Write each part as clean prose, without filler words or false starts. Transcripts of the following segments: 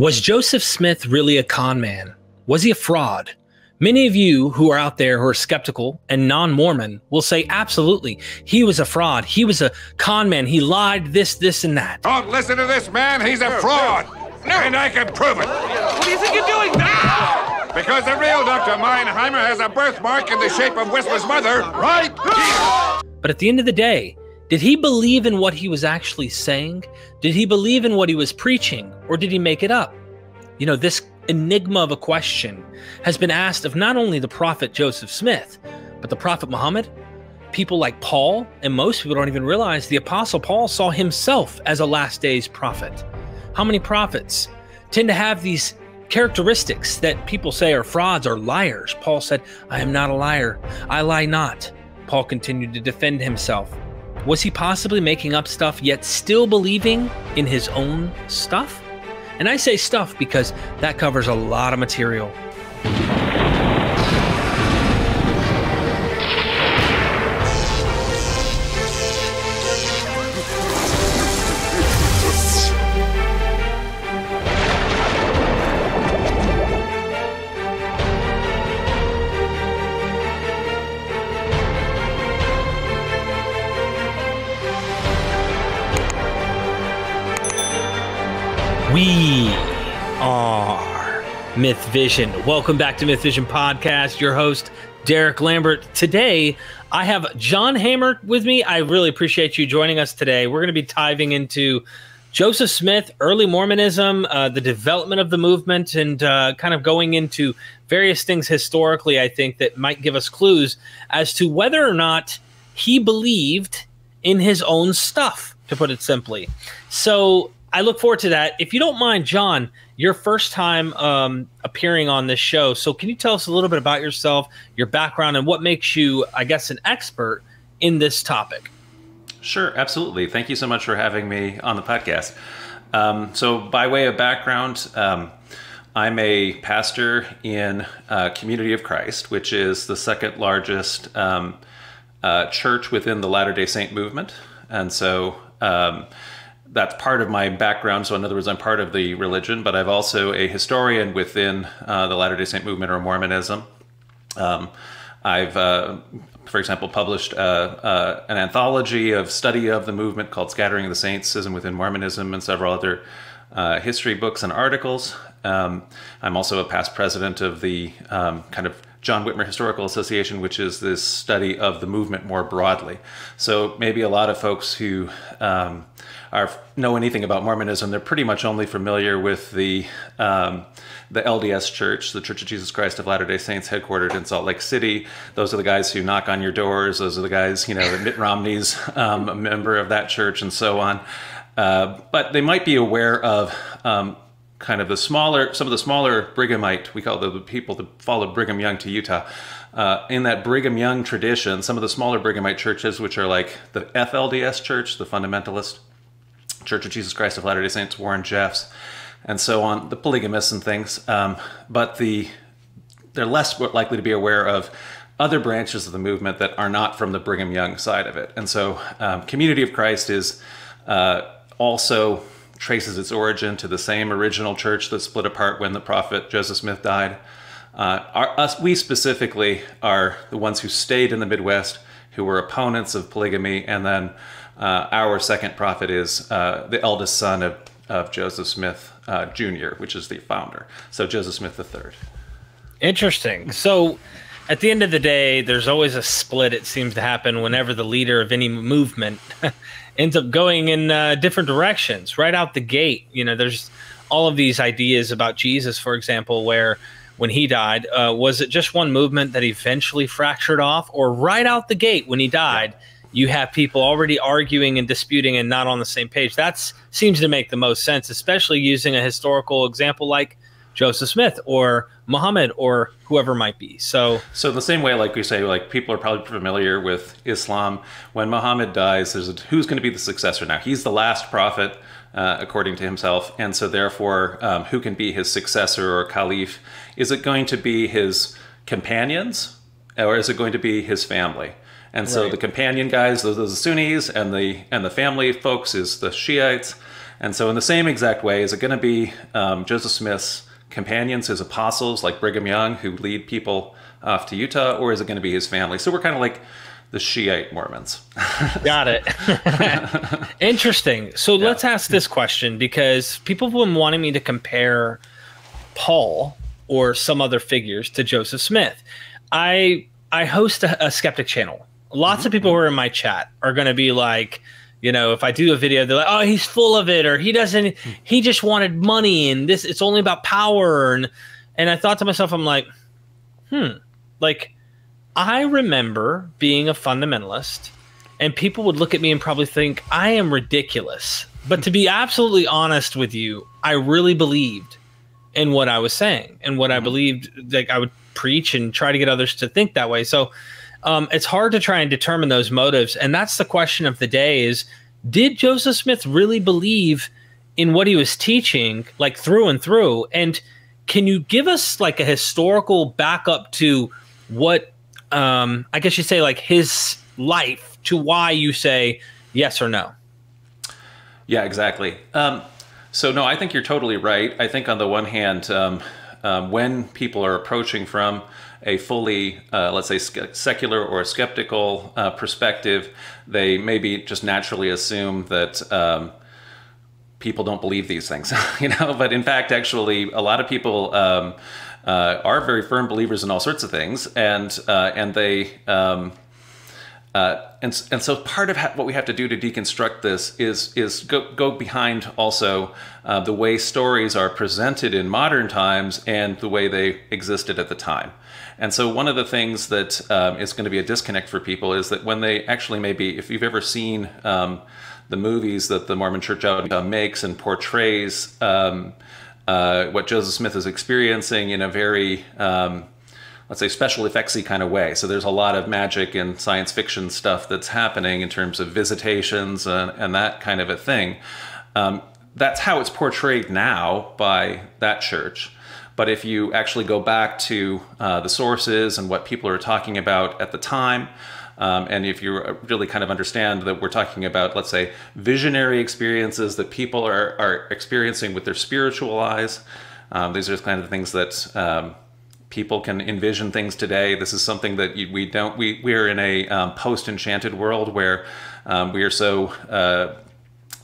Was Joseph Smith really a con man? Was he a fraud? Many of you who are out there who are skeptical and non-Mormon will say, absolutely, he was a fraud. He was a con man. He lied this, and that. Don't listen to this man. He's a fraud. No. And I can prove it. What do you think you're doing? No! Because the real Dr. Meinheimer has a birthmark in the shape of Whistler's mother, right here. But at the end of the day, did he believe in what he was actually saying? Did he believe in what he was preaching? Or did he make it up? You know, this enigma of a question has been asked of not only the prophet Joseph Smith, but the prophet Muhammad, people like Paul, and most people don't even realize the apostle Paul saw himself as a last days prophet. How many prophets tend to have these characteristics that people say are frauds or liars? Paul said, I am not a liar. I lie not. Paul continued to defend himself. Was he possibly making up stuff yet still believing in his own stuff? And I say stuff because that covers a lot of material. We are MythVision. Welcome back to MythVision Podcast. Your host, Derek Lambert. Today, I have John Hamer with me. I really appreciate you joining us today. We're going to be diving into Joseph Smith, early Mormonism, the development of the movement, and kind of going into various things historically, I think, that might give us clues as to whether or not he believed in his own stuff, to put it simply. So I look forward to that. If you don't mind, John, your first time appearing on this show. So can you tell us a little bit about yourself, your background, and what makes you, I guess, an expert in this topic? Sure, absolutely. Thank you so much for having me on the podcast. So by way of background, I'm a pastor in Community of Christ, which is the second largest church within the Latter-day Saint movement. And so that's part of my background. So in other words, I'm part of the religion, but I'm also a historian within the Latter-day Saint movement or Mormonism. I've, for example, published an anthology of study of the movement called Scattering of the Saints, Schism within Mormonism, and several other history books and articles. I'm also a past president of the kind of John Whitmer Historical Association, which is this study of the movement more broadly. So maybe a lot of folks who know anything about Mormonism, they're pretty much only familiar with the LDS Church, the Church of Jesus Christ of Latter-day Saints, headquartered in Salt Lake City. Those are the guys who knock on your doors. Those are the guys, you know, Mitt Romney's a member of that church and so on. But they might be aware of kind of some of the smaller Brighamite, we call the people that followed Brigham Young to Utah. In that Brigham Young tradition, some of the smaller Brighamite churches, which are like the LDS Church, the Fundamentalist Church of Jesus Christ of Latter-day Saints, Warren Jeffs, and so on, the polygamists and things, but they're less likely to be aware of other branches of the movement that are not from the Brigham Young side of it. And so Community of Christ is also traces its origin to the same original church that split apart when the prophet Joseph Smith died. We specifically are the ones who stayed in the Midwest, who were opponents of polygamy, and then our second prophet is the eldest son of Joseph Smith Jr., which is the founder. So Joseph Smith III. Interesting. So at the end of the day, there's always a split. It seems to happen whenever the leader of any movement ends up going in different directions right out the gate. You know, there's all of these ideas about Jesus, for example, where when he died, was it just one movement that eventually fractured off, or right out the gate when he died, you have people already arguing and disputing and not on the same page? That seems to make the most sense, especially using a historical example like Joseph Smith or Muhammad or whoever might be. So in the same way, like we say, like people are probably familiar with Islam. When Muhammad dies, who's going to be the successor now? He's the last prophet, according to himself. And so therefore, who can be his successor or caliph? Is it going to be his companions, or is it going to be his family? And so the companion guys, those are the Sunnis, and the family folks is the Shiites. And so in the same exact way, is it going to be Joseph Smith's companions, his apostles, like Brigham Young, who lead people off to Utah, or is it going to be his family? So we're kind of like the Shiite Mormons. Got it. Interesting. So let's ask this question, because people have been wanting me to compare Paul or some other figures to Joseph Smith. I host a skeptic channel. Lots of people who are in my chat are going to be like, you know, if I do a video, they're like, oh, he's full of it, or he just wanted money, and it's only about power. And I thought to myself, I'm like, like, I remember being a fundamentalist, and people would look at me and probably think I am ridiculous. But to be absolutely honest with you, I really believed in what I was saying and what I believed, like I would preach and try to get others to think that way. So it's hard to try and determine those motives. And that's the question of the day is, did Joseph Smith really believe in what he was teaching, like through and through? And can you give us like a historical backup to what, I guess you say, like his life, to why you say yes or no? Yeah, exactly. So no, I think you're totally right. I think on the one hand, when people are approaching from a fully, let's say, secular or skeptical perspective, they maybe just naturally assume that people don't believe these things, you know. But in fact, actually, a lot of people are very firm believers in all sorts of things, and they. And so part of what we have to do to deconstruct this is go behind also the way stories are presented in modern times and the way they existed at the time. And so one of the things that is going to be a disconnect for people is that when they actually maybe, if you've ever seen the movies that the Mormon Church makes and portrays what Joseph Smith is experiencing in a very let's say special effectsy kind of way. So there's a lot of magic and science fiction stuff that's happening in terms of visitations and that kind of a thing. That's how it's portrayed now by that church. But if you actually go back to the sources and what people are talking about at the time, and if you really kind of understand that we're talking about, let's say, visionary experiences that people are experiencing with their spiritual eyes, these are kind of things that people can envision things today. This is something that we are in a post-enchanted world where we are so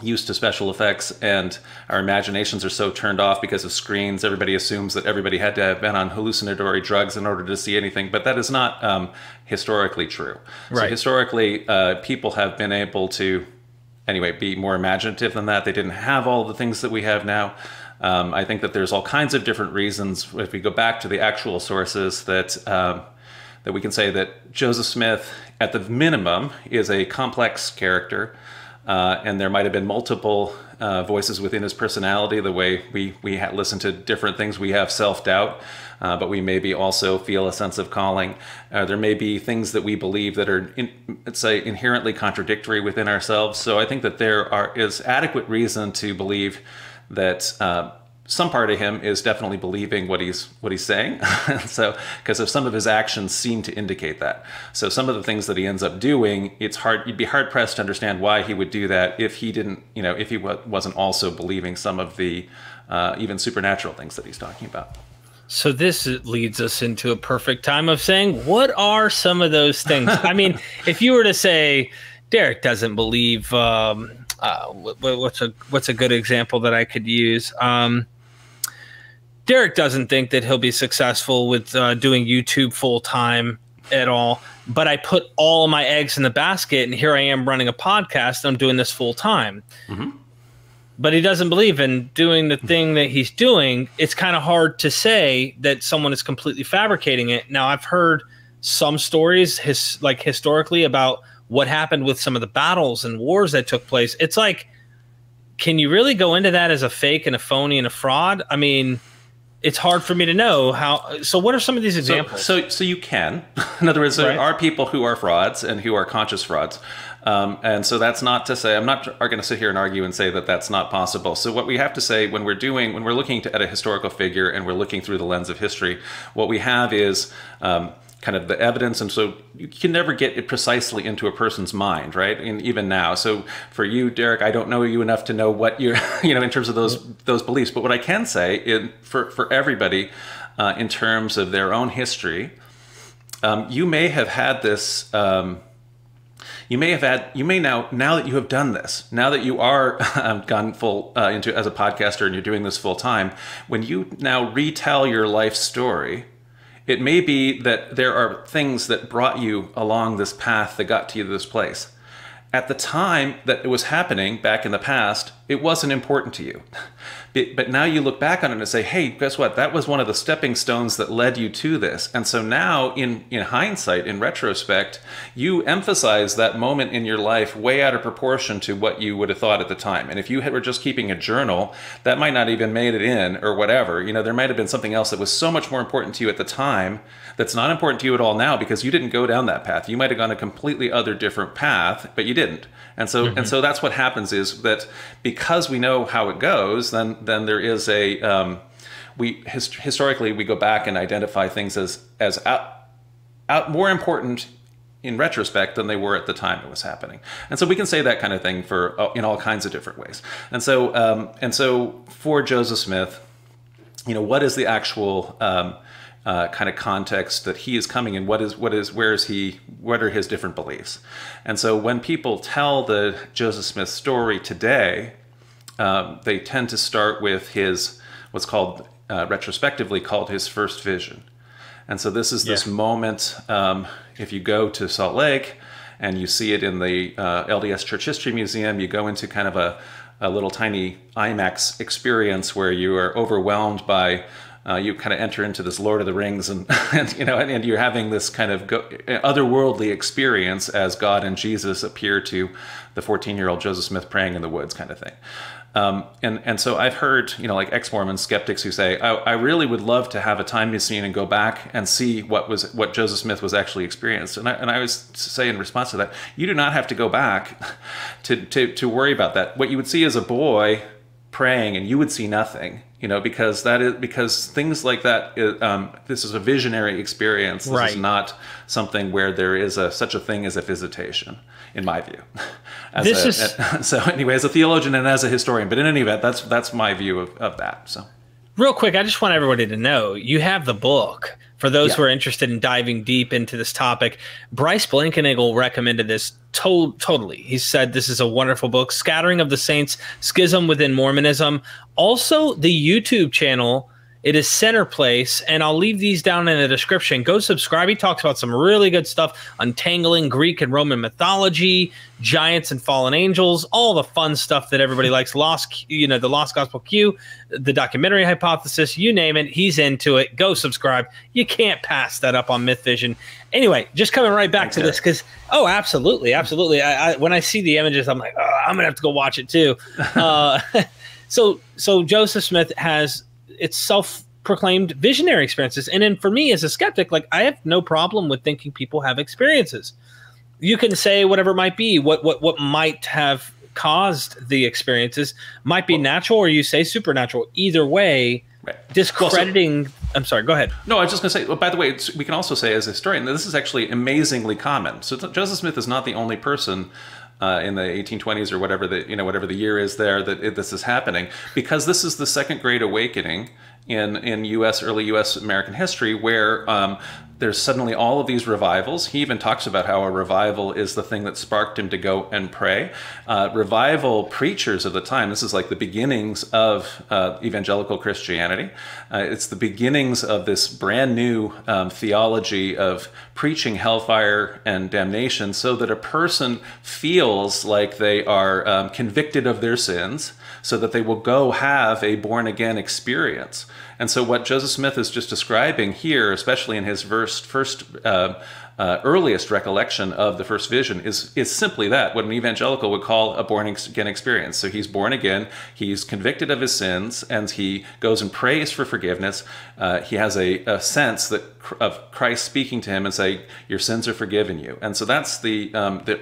used to special effects, and our imaginations are so turned off because of screens. Everybody assumes that everybody had to have been on hallucinatory drugs in order to see anything, but that is not historically true. Right. So historically, people have been able to, anyway, be more imaginative than that. They didn't have all the things that we have now. I think that there's all kinds of different reasons, if we go back to the actual sources, that that we can say that Joseph Smith, at the minimum, is a complex character, and there might have been multiple voices within his personality. The way we listen to different things, we have self-doubt, but we maybe also feel a sense of calling. There may be things that we believe that are, let's say, inherently contradictory within ourselves. So I think that there is adequate reason to believe that some part of him is definitely believing what he's saying. So, because of some of his actions seem to indicate that. So some of the things that he ends up doing, you'd be hard pressed to understand why he would do that if he didn't, if he wasn't also believing some of the even supernatural things that he's talking about. So this leads us into a perfect time of saying, what are some of those things? I mean, if you were to say, Derek doesn't believe, what's a good example that I could use? Derek doesn't think that he'll be successful with doing YouTube full time at all, but I put all of my eggs in the basket, and here I am running a podcast. And I'm doing this full time. Mm-hmm. But he doesn't believe in doing the thing that he's doing. It's kind of hard to say that someone is completely fabricating it. Now, I've heard some stories historically about what happened with some of the battles and wars that took place. It's like, can you really go into that as a fake and a phony and a fraud? I mean, it's hard for me to know how. So what are some of these examples? So you can. In other words, there are people who are frauds and who are conscious frauds. And so that's not to say, I'm not going to sit here and argue and say that that's not possible. So what we have to say when we're looking at a historical figure and we're looking through the lens of history, what we have is kind kind of the evidence, and so you can never get it precisely into a person's mind, right? And even now, so for you, Derek, I don't know you enough to know what you're, in terms of those beliefs. But what I can say, for everybody, in terms of their own history, you may have had this. You may now that you have done this, now that you are gone full into as a podcaster and you're doing this full time, when you now retell your life story, it may be that there are things that brought you along this path that got to you to this place. At the time that it was happening back in the past, it wasn't important to you. But now you look back on it and say, hey, guess what? That was one of the stepping stones that led you to this. And so now in hindsight, in retrospect, you emphasize that moment in your life way out of proportion to what you would have thought at the time. And if you were just keeping a journal, that might not even made it in or whatever. There might have been something else that was so much more important to you at the time that's not important to you at all now because you didn't go down that path. You might have gone a completely other different path, but you didn't. And so so that's what happens is that because we know how it goes, then there is a historically we go back and identify things as out more important in retrospect than they were at the time it was happening. And so we can say that kind of thing for in all kinds of different ways. And so for Joseph Smith, what is the actual kind of context that he is coming in? What are his different beliefs? And so when people tell the Joseph Smith story today, they tend to start with his what's called retrospectively called his first vision. And so this is this moment. If you go to Salt Lake and you see it in the LDS Church History Museum, you go into kind of a little tiny IMAX experience where you are overwhelmed by you kind of enter into this Lord of the Rings and you're having this kind of otherworldly experience as God and Jesus appear to the 14-year-old Joseph Smith praying in the woods kind of thing. And so I've heard, like ex-Mormon skeptics who say, I really would love to have a time machine and go back and see what Joseph Smith was actually experienced. And I always say in response to that, you do not have to go back to worry about that. What you would see is a boy praying and you would see nothing. Because things like that, this is a visionary experience. This is not something where there is such a thing as a visitation, in my view. So anyway, as a theologian and as a historian, but in any event, that's my view of that. So, real quick, I just want everybody to know you have the book. For those who are interested in diving deep into this topic, Bryce Blankenagel recommended this totally. He said this is a wonderful book, Scattering of the Saints, Schism Within Mormonism. Also, the YouTube channel, it is Center Place, and I'll leave these down in the description. Go subscribe. He talks about some really good stuff, untangling Greek and Roman mythology, giants and fallen angels, all the fun stuff that everybody likes. The Lost Gospel Q, the documentary hypothesis, you name it, he's into it. Go subscribe. You can't pass that up on MythVision. Anyway, just coming right back to this because, absolutely. When I see the images, I'm like, I'm going to have to go watch it too. So Joseph Smith has its self-proclaimed visionary experiences. And then for me as a skeptic, I have no problem with thinking people have experiences. You can say whatever it might be, what might have caused the experiences might be natural, or you say supernatural. Either way, discrediting. I'm sorry, go ahead. No, I was just going to say, well, by the way, we can also say as a historian that this is actually amazingly common. So Joseph Smith is not the only person in the 1820s or whatever the year is there that this is happening, because this is the Second Great Awakening in early U.S. American history, where there's suddenly all of these revivals. He even talks about how a revival is the thing that sparked him to go and pray. Revival preachers of the time, this is like the beginnings of evangelical Christianity. It's the beginnings of this brand new theology of preaching hellfire and damnation so that a person feels like they are convicted of their sins, so that they will go have a born-again experience. And so what Joseph Smith is just describing here, especially in his first earliest recollection of the first vision, is simply that, what an evangelical would call a born-again experience. So he's born again, he's convicted of his sins, and he goes and prays for forgiveness. He has a sense of Christ speaking to him and saying, your sins are forgiven you. And so that's the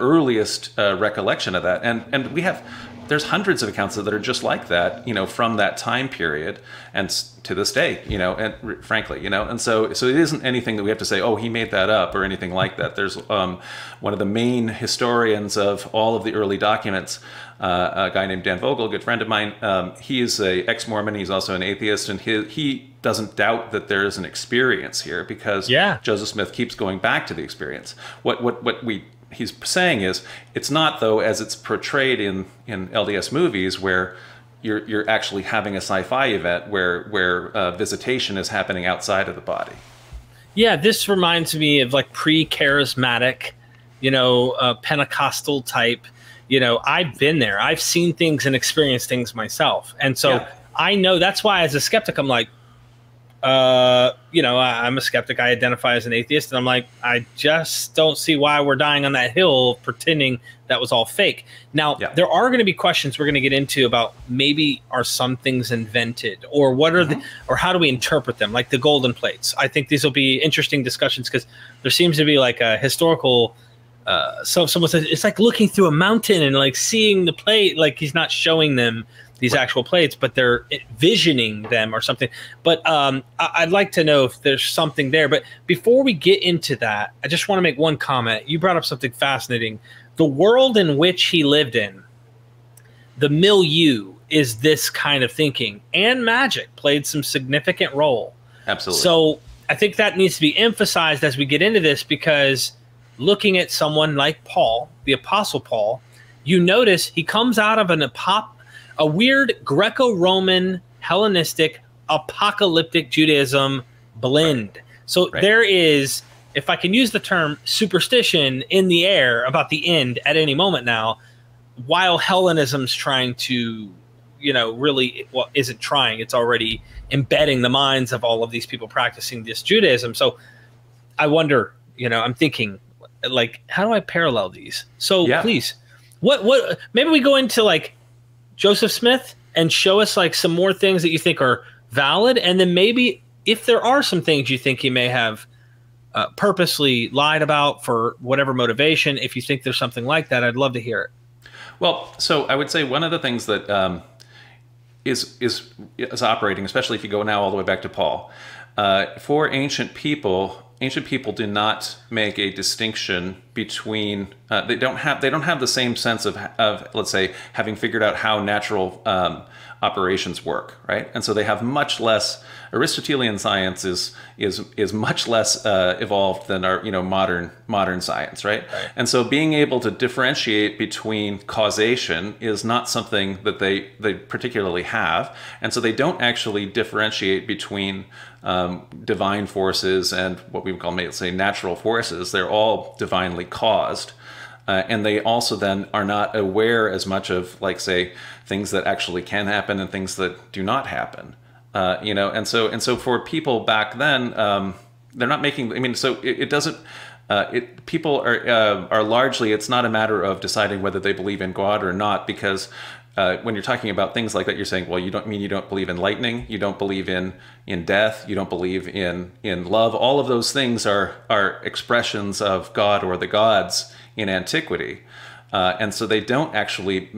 earliest recollection of that. And we have there's hundreds of accounts that are just like that, from that time period and to this day, and frankly, and so it isn't anything that we have to say, oh, he made that up or anything like that. There's one of the main historians of all of the early documents, a guy named Dan Vogel, a good friend of mine. He is a ex-Mormon. He's also an atheist, and he doesn't doubt that there is an experience here because Joseph Smith keeps going back to the experience. He's saying is, it's not, though, as it's portrayed in LDS movies where you're actually having a sci-fi event where visitation is happening outside of the body. Yeah, this reminds me of like pre-charismatic, Pentecostal type. I've been there. I've seen things and experienced things myself. And so I know that's why as a skeptic, I'm like, I'm a skeptic. I identify as an atheist, and I'm like, I just don't see why we're dying on that hill pretending that was all fake. Now, there are going to be questions we're going to get into about maybe are some things invented, or what are or how do we interpret them, like the golden plates. I think these will be interesting discussions because there seems to be like a historical. So someone says it's like looking through a mountain and like seeing the plate, like he's not showing them these actual plates, but they're visioning them or something. But I'd like to know if there's something there. But before we get into that, I just want to make one comment. You brought up something fascinating. The world in which he lived in, the milieu is this kind of thinking, and magic played some significant role. Absolutely. So I think that needs to be emphasized as we get into this, because looking at someone like Paul, the Apostle Paul, you notice he comes out of a weird Greco-Roman, Hellenistic, apocalyptic Judaism blend. So there is, if I can use the term, superstition in the air about the end at any moment now, while Hellenism's trying to, really, well, isn't trying, it's already embedding the minds of all of these people practicing this Judaism. So I wonder, I'm thinking, like, how do I parallel these? So please, what, maybe we go into like Joseph Smith and show us like some more things that you think are valid. And then maybe if there are some things you think he may have purposely lied about for whatever motivation, if you think there's something like that, I'd love to hear it. Well, so I would say one of the things that is operating, especially if you go now all the way back to Paul, for ancient people do not make a distinction between they don't have the same sense of let's say having figured out how natural operations work, right? And so they have much less. Aristotelian science is much less evolved than our modern science, right? And so being able to differentiate between causation is not something that they particularly have, and so they don't actually differentiate between divine forces and what we would call, say, natural forces. They're all divinely caused. And they also then are not aware as much of, like, say, things that actually can happen and things that do not happen. And so for people back then, they're not making. I mean, so it doesn't. People are largely. It's not a matter of deciding whether they believe in God or not, because when you're talking about things like that, you're saying, well, you don't believe in lightning, you don't believe in death, you don't believe in love. All of those things are expressions of God or the gods in antiquity. And so they don't actually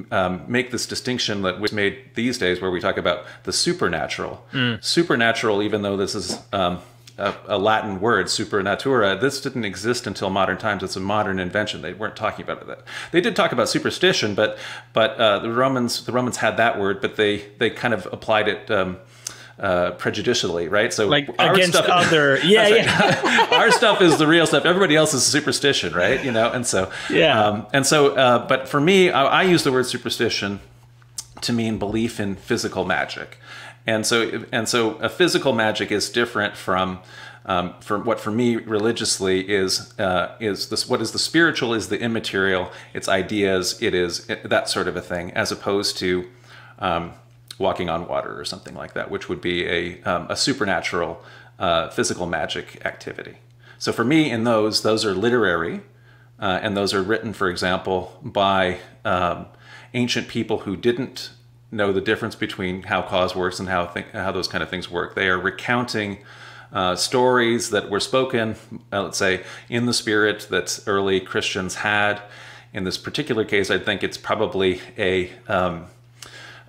make this distinction that was made these days where we talk about the supernatural. Supernatural, even though this is a Latin word, supernatura, this didn't exist until modern times. It's a modern invention. They weren't talking about it. They did talk about superstition, but the Romans had that word, but they kind of applied it prejudicially, right? So like against other, right. Our stuff is the real stuff. Everybody else is superstition, right? And so but for me, I use the word superstition to mean belief in physical magic, and so a physical magic is different from what for me religiously is this. What is the spiritual is the immaterial. It's ideas. It is that sort of a thing, as opposed to walking on water or something like that, which would be a supernatural physical magic activity. So for me, in those are literary, and those are written, for example, by ancient people who didn't know the difference between how cause works and how those kind of things work. They are recounting stories that were spoken, let's say, in the spirit that early Christians had, in this particular case, I think it's probably a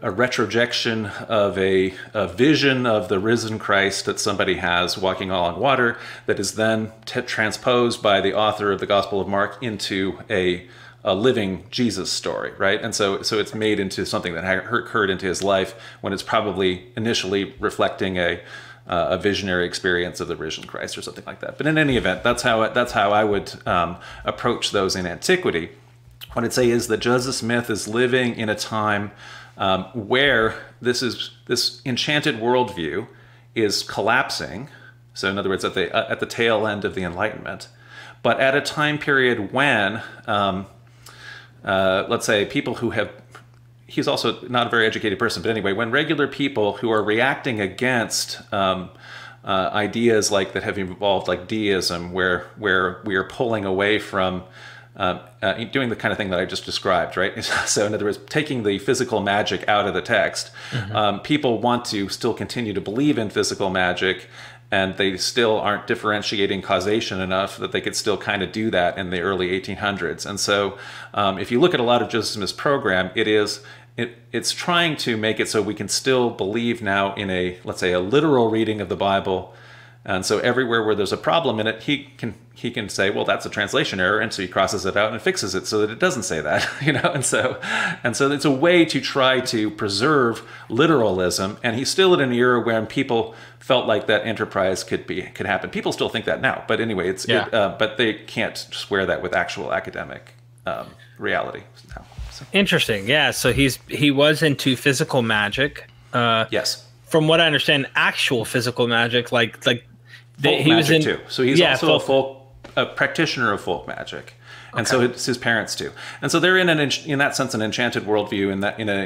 retrojection of a vision of the risen Christ that somebody has walking along water that is then transposed by the author of the Gospel of Mark into a living Jesus story, right? And so it's made into something that occurred into his life when it's probably initially reflecting a visionary experience of the risen Christ or something like that. But in any event, that's how I would approach those in antiquity. What I'd say is that Joseph Smith is living in a time where this enchanted worldview is collapsing. So in other words, at the tail end of the Enlightenment, but at a time period when, let's say, people who have, he's also not a very educated person, but anyway, when regular people who are reacting against ideas like that have evolved, like deism, where we are pulling away from doing the kind of thing that I just described, right? So in other words, taking the physical magic out of the text, people want to still continue to believe in physical magic, and they still aren't differentiating causation enough that they could still kind of do that in the early 1800s. And so if you look at a lot of Joseph Smith's program, it's trying to make it so we can still believe now in let's say, a literal reading of the Bible. And so everywhere where there's a problem in it, he can say, well, that's a translation error, and so he crosses it out and fixes it so that it doesn't say that, And so it's a way to try to preserve literalism. And he's still in an era when people felt like that enterprise could happen. People still think that now, but anyway, but they can't square that with actual academic reality now. So. Interesting. Yeah. So he was into physical magic. Yes. From what I understand, actual physical magic, like he was in too. So he's also a practitioner of folk magic, and so it's his parents too. And so they're in that sense an enchanted worldview.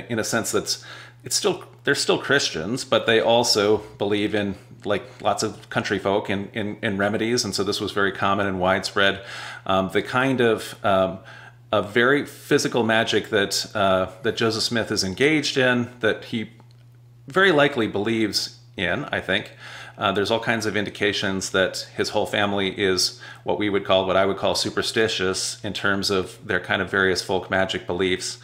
In a sense they're still Christians, but they also believe in, like lots of country folk, in remedies. And so this was very common and widespread. The kind of a very physical magic that Joseph Smith is engaged in, that he very likely believes in, I think. There's all kinds of indications that his whole family is what I would call superstitious in terms of their kind of various folk magic beliefs.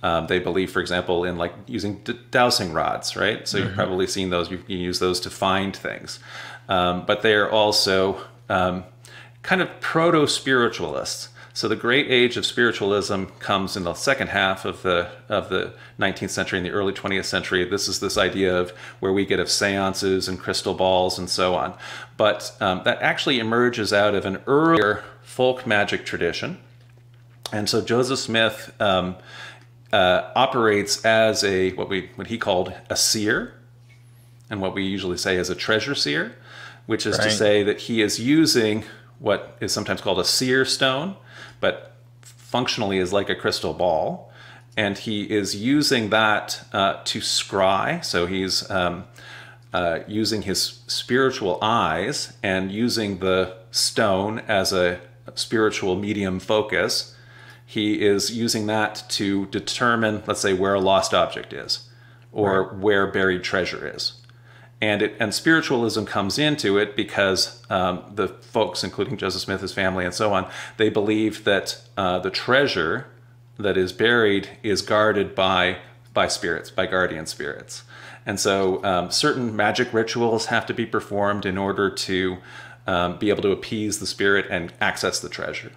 They believe, for example, in like using dowsing rods, right? So you've probably seen those. You use those to find things. But they are also kind of proto-spiritualists. So the Great Age of Spiritualism comes in the second half of the 19th century and the early 20th century. This is this idea of where we get of seances and crystal balls and so on. But that actually emerges out of an earlier folk magic tradition. And so Joseph Smith operates as what he called a seer, and what we usually say is a treasure seer, which is to say that he is using what is sometimes called a seer stone, but functionally is like a crystal ball. And he is using that to scry. So he's using his spiritual eyes and using the stone as a spiritual medium focus. He is using that to determine, let's say, where a lost object is, or where buried treasure is. And spiritualism comes into it because the folks, including Joseph Smith, his family, and so on, they believe that the treasure that is buried is guarded by spirits, by guardian spirits. And so certain magic rituals have to be performed in order to be able to appease the spirit and access the treasure.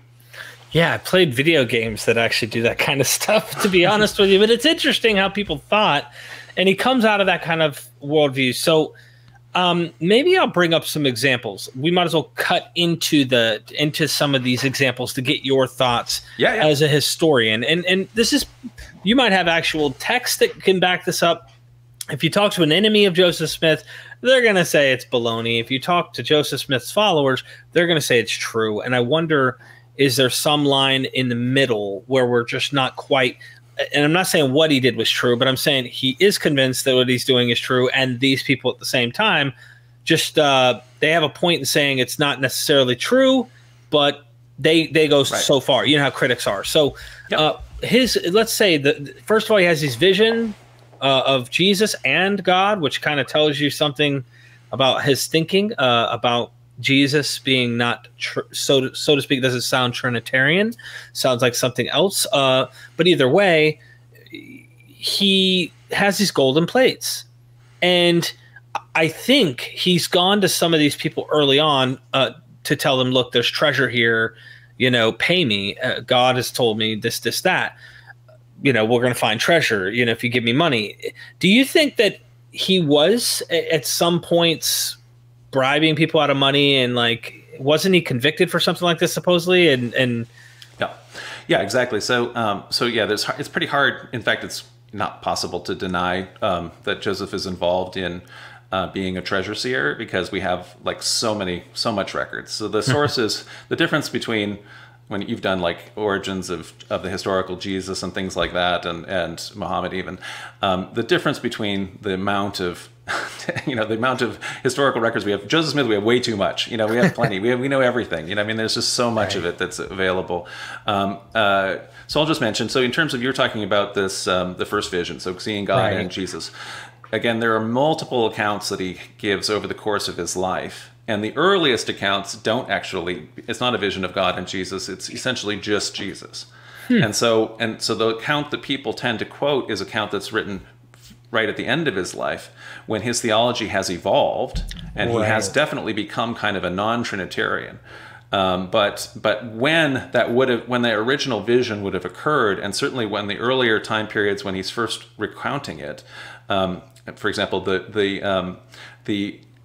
Yeah, I played video games that actually do that kind of stuff, to be honest with you. But it's interesting how people thought. And he comes out of that kind of worldview. So maybe I'll bring up some examples. We might as well cut into some of these examples to get your thoughts as a historian. And this is, you might have actual text that can back this up. If you talk to an enemy of Joseph Smith, they're going to say it's baloney. If you talk to Joseph Smith's followers, they're going to say it's true. And I wonder, is there some line in the middle where we're just not quite, and I'm not saying what he did was true, but I'm saying he is convinced that what he's doing is true, and these people at the same time just they have a point in saying it's not necessarily true, but they go so far. You know how critics are. So let's say first of all, he has his vision of Jesus and God, which kind of tells you something about his thinking about Jesus being not so to speak. Doesn't sound Trinitarian. Sounds like something else. But either way, he has these golden plates, and I think he's gone to some of these people early on to tell them, look, there's treasure here. Pay me. God has told me this, that. We're going to find treasure. If you give me money. Do you think that he was at some points bribing people out of money, and wasn't he convicted for something like this supposedly? And yeah, exactly. So yeah, it's pretty hard. In fact, it's not possible to deny that Joseph is involved in being a treasure seer, because we have so much records. So the sources, the difference between when you've done origins of the historical Jesus and things like that, and Muhammad even, the difference between the amount of the amount of historical records we have. Joseph Smith, we have way too much. We have plenty. We know everything. There's just so much of it that's available. So I'll just mention. So in terms of, you're talking about this, the first vision, so seeing God and Jesus. Again, there are multiple accounts that he gives over the course of his life. And the earliest accounts don't actually, it's not a vision of God and Jesus, it's essentially just Jesus. And so the account that people tend to quote is an account that's written right at the end of his life, when his theology has evolved, and he has definitely become kind of a non-Trinitarian. But when the original vision would have occurred, and certainly when the earlier time periods when he's first recounting it, for example, the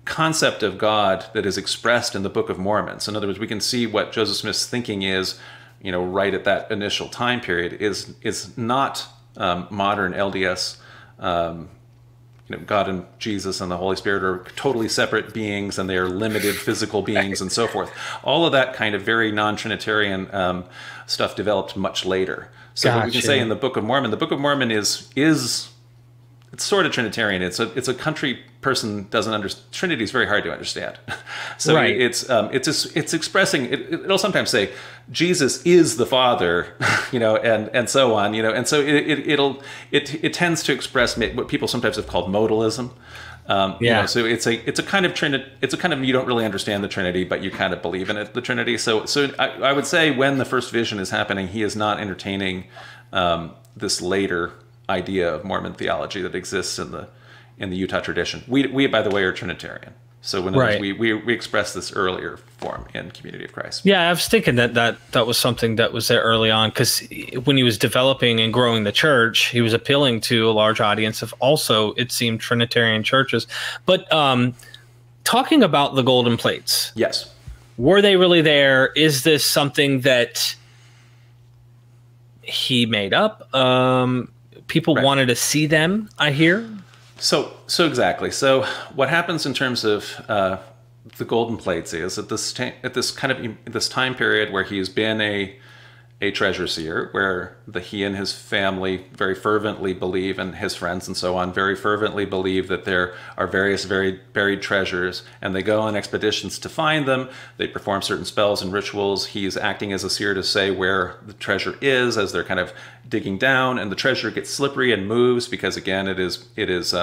concept of God that is expressed in the Book of Mormon. So in other words, we can see what Joseph Smith's thinking is, right at that initial time period, is not modern LDS. God and Jesus and the Holy Spirit are totally separate beings, and they are limited physical beings and so forth. All of that kind of very non-Trinitarian stuff developed much later. So what we can say in the Book of Mormon is it's sort of Trinitarian. It's a country person doesn't understand. Trinity is very hard to understand. So it's expressing. It'll sometimes say Jesus is the Father, and so on, and so it tends to express what people sometimes have called modalism. So it's a kind of you don't really understand the Trinity, but you kind of believe in it, the Trinity. So I would say when the first vision is happening, he is not entertaining this later idea of Mormon theology that exists in the Utah tradition. We by the way are Trinitarian. So when we express this earlier form in Community of Christ. Yeah, I was thinking that was something that was there early on, because when he was developing and growing the church, he was appealing to a large audience of also, it seemed, Trinitarian churches. But talking about the golden plates. Yes. Were they really there? Is this something that he made up? People wanted to see them, I hear. So exactly. So what happens in terms of the golden plates is at this time period where he's been a treasure seer, where he and his family very fervently believe, and his friends and so on very fervently believe, that there are various buried treasures, and they go on expeditions to find them. They perform certain spells and rituals. He's acting as a seer to say where the treasure is as they're kind of digging down, and the treasure gets slippery and moves because, again, it is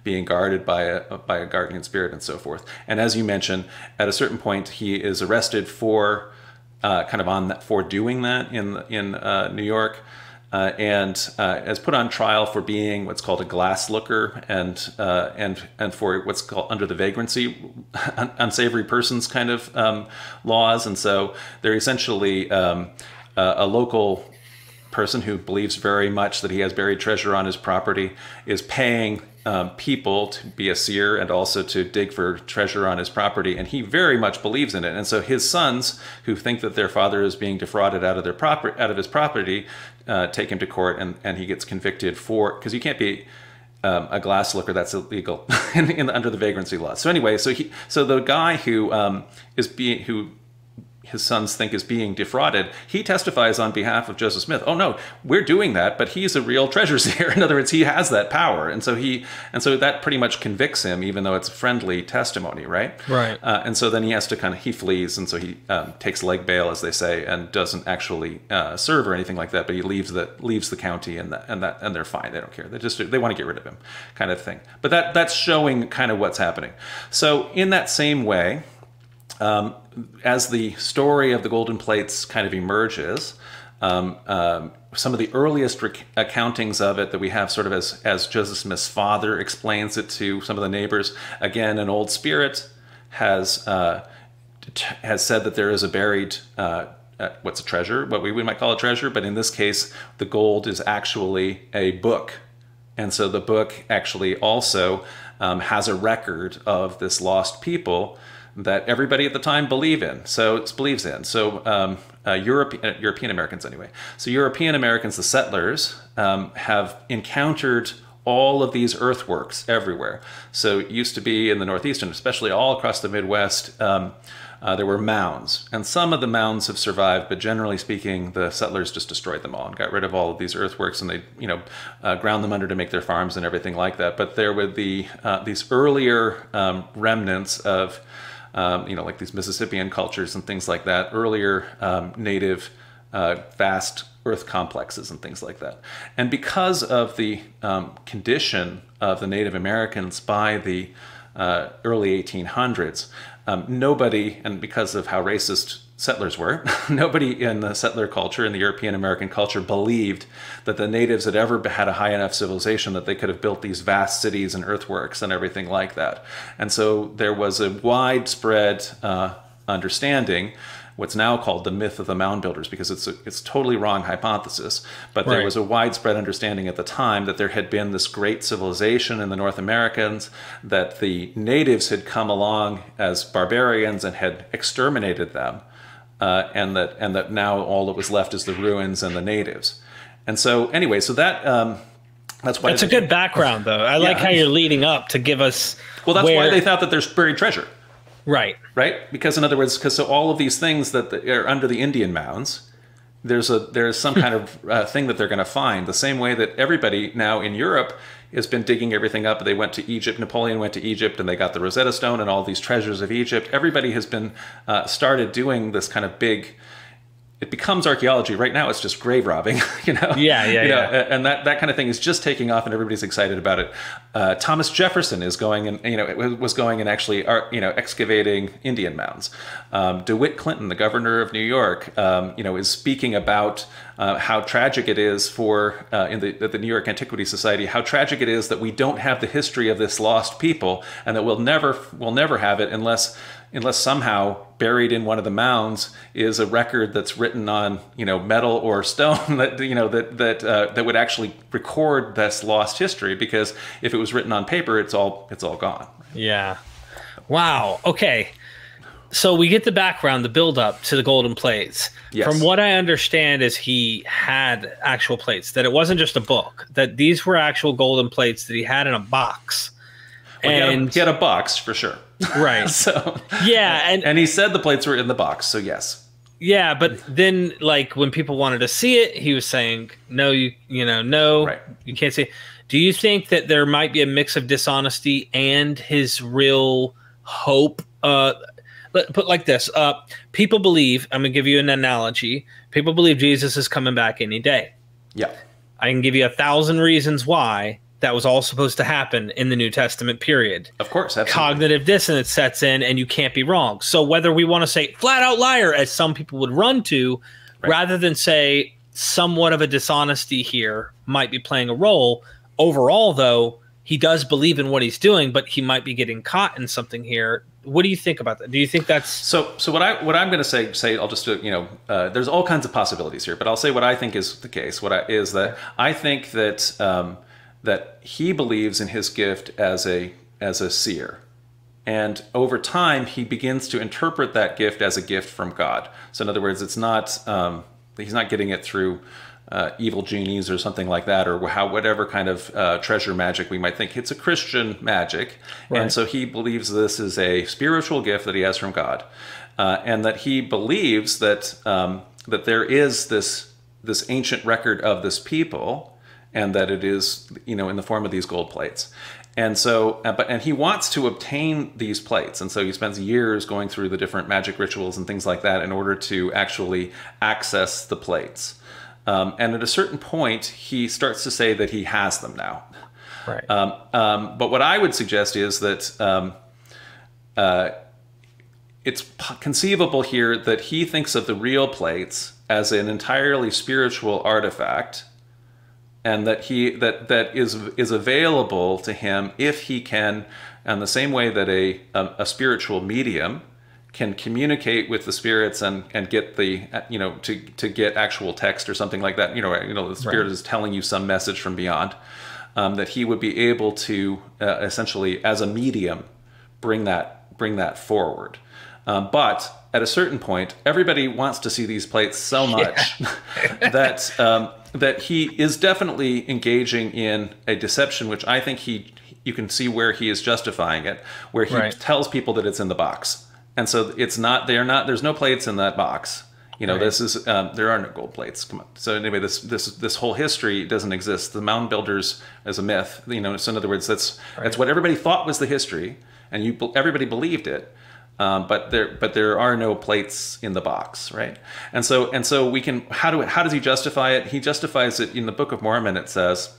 being guarded by a guardian spirit and so forth. And as you mentioned, at a certain point, he is arrested for for doing that in New York, and is put on trial for being what's called a glass looker, and for what's called under the vagrancy, unsavory persons kind of laws. And so they're essentially a local person who believes very much that he has buried treasure on his property is paying people to be a seer and also to dig for treasure on his property, and he very much believes in it. And so his sons, who think that their father is being defrauded out of his property, take him to court, and he gets convicted because you can't be a glass looker, that's illegal under the vagrancy law. So anyway, so the guy who his sons think is being defrauded, he testifies on behalf of Joseph Smith. Oh no, we're doing that, but he's a real treasure seer. In other words, he has that power, and so that pretty much convicts him, even though it's friendly testimony, right? Right. And so then he has to he flees, and so he takes leg bail, as they say, and doesn't actually serve or anything like that. But he leaves the county, and they're fine. They don't care. They want to get rid of him, kind of thing. But that's showing kind of what's happening. So in that same way, as the story of the golden plates kind of emerges, some of the earliest accountings of it that we have sort of as Joseph Smith's father explains it to some of the neighbors. Again, an old spirit has said that there is a buried, what's a treasure, what we might call a treasure, but in this case, the gold is actually a book. And so the book actually also has a record of this lost people that everybody at the time believes in. So European Americans anyway. So European Americans, the settlers, have encountered all of these earthworks everywhere. So it used to be in the Northeast, and especially all across the Midwest, there were mounds. And some of the mounds have survived, but generally speaking, the settlers just destroyed them all and got rid of all of these earthworks, and they, ground them under to make their farms and everything like that. But there were these earlier remnants of, like these Mississippian cultures and things like that, earlier native vast earth complexes and things like that. And because of the condition of the Native Americans by the early 1800s, nobody, and because of how racist settlers were, nobody in the settler culture, in the European American culture, believed that the natives had ever had a high enough civilization that they could have built these vast cities and earthworks and everything like that. And so there was a widespread understanding, what's now called the myth of the mound builders, because it's totally wrong hypothesis. But there was a widespread understanding at the time that there had been this great civilization in the North Americans, that the natives had come along as barbarians and had exterminated them, and that now all that was left is the ruins and the natives. And so anyway, so that that's why it's a good background, though. I like how you're leading up to give us. Well, that's why they thought that there's buried treasure. Right. Because in other words, so all of these things that are under the Indian mounds, there's some kind of thing that they're going to find. The same way that everybody now in Europe has been digging everything up. They went to Egypt. Napoleon went to Egypt, and they got the Rosetta Stone and all these treasures of Egypt. Everybody has been started doing this kind of big. It becomes archaeology. Right now, it's just grave robbing, and that kind of thing is just taking off, and everybody's excited about it. Thomas Jefferson is going and was going and actually excavating Indian mounds. DeWitt Clinton, the governor of New York, is speaking about how tragic it is for at the New York Antiquity Society, how tragic it is that we don't have the history of this lost people, and that we'll never have it unless somehow buried in one of the mounds is a record that's written on metal or stone that would actually record this lost history, because if it was written on paper, it's all gone. Yeah. Wow. Okay. So we get the background, the build up to the golden plates. Yes. From what I understand is he had actual plates, that it wasn't just a book, that these were actual golden plates that he had in a box. Well, and he had a box for sure. Right. So yeah, and he said the plates were in the box, so yes. Yeah, but then like when people wanted to see it, he was saying, no, no, right. You can't see it. Do you think that there might be a mix of dishonesty and his real hope? Put like this, people believe, I'm going to give you an analogy, people believe Jesus is coming back any day. Yeah. I can give you 1,000 reasons why that was all supposed to happen in the New Testament period. Of course, absolutely. Cognitive dissonance sets in, and you can't be wrong. So whether we want to say flat out liar, as some people would run to, right, rather than say somewhat of a dishonesty here might be playing a role, overall, though, he does believe in what he's doing, but he might be getting caught in something here. What do you think about that? Do you think that's so? What I'm going to say, I'll just there's all kinds of possibilities here, but I'll say what I think is the case. I think that that he believes in his gift as a seer, and over time he begins to interpret that gift as a gift from God. So in other words, it's not he's not getting it through evil genies or something like that, or whatever kind of treasure magic we might think. It's a Christian magic, right. And so he believes this is a spiritual gift that he has from God, and that he believes that that there is this ancient record of this people, and that it is in the form of these gold plates. And so, and he wants to obtain these plates, and so he spends years going through the different magic rituals and things like that in order to actually access the plates. And at a certain point, he starts to say that he has them now. Right. But what I would suggest is that conceivable here that he thinks of the real plates as an entirely spiritual artifact, and that that is available to him if he can, in the same way that a spiritual medium can communicate with the spirits and get the to get actual text or something like that. The spirit is telling you some message from beyond. That he would be able to essentially, as a medium, bring that forward. But at a certain point, everybody wants to see these plates so much that he is definitely engaging in a deception, which I think you can see where he is justifying it, where he tells people that it's in the box, and so it's not. They are not. There's no plates in that box. This is there are no gold plates. Come on. So anyway, this whole history doesn't exist. The mound builders as a myth. So in other words, that's what everybody thought was the history, and everybody believed it. But there are no plates in the box, right? And so we can. How does he justify it? He justifies it in the Book of Mormon. It says,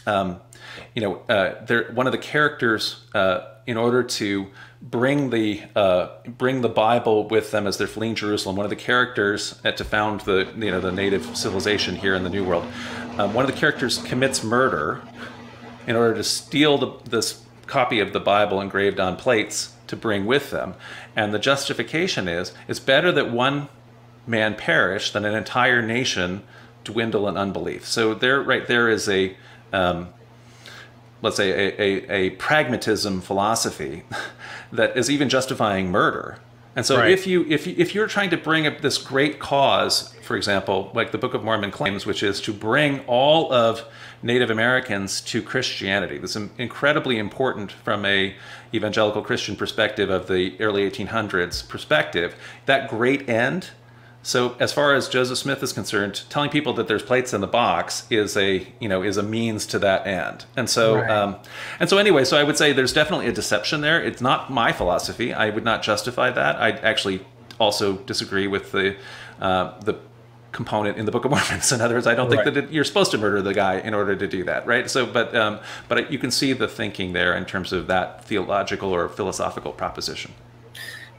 one of the characters, in order to bring the Bible with them as they're fleeing Jerusalem, one of the characters to found the native civilization here in the New World, one of the characters commits murder in order to steal this copy of the Bible engraved on plates to bring with them. And the justification is, it's better that one man perish than an entire nation dwindle in unbelief. So there is a let's say a pragmatism philosophy that is even justifying murder. And so if you're trying to bring up this great cause, for example, like the Book of Mormon claims, which is to bring all of Native Americans to Christianity, this is incredibly important from a evangelical Christian perspective of the early 1800s perspective, that great end. So as far as Joseph Smith is concerned, telling people that there's plates in the box is a means to that end. And so anyway, so I would say there's definitely a deception there. It's not my philosophy. I would not justify that. I actually also disagree with the component in the Book of Mormon. So in other words, I don't think that you're supposed to murder the guy in order to do that, right? So, but you can see the thinking there in terms of that theological or philosophical proposition.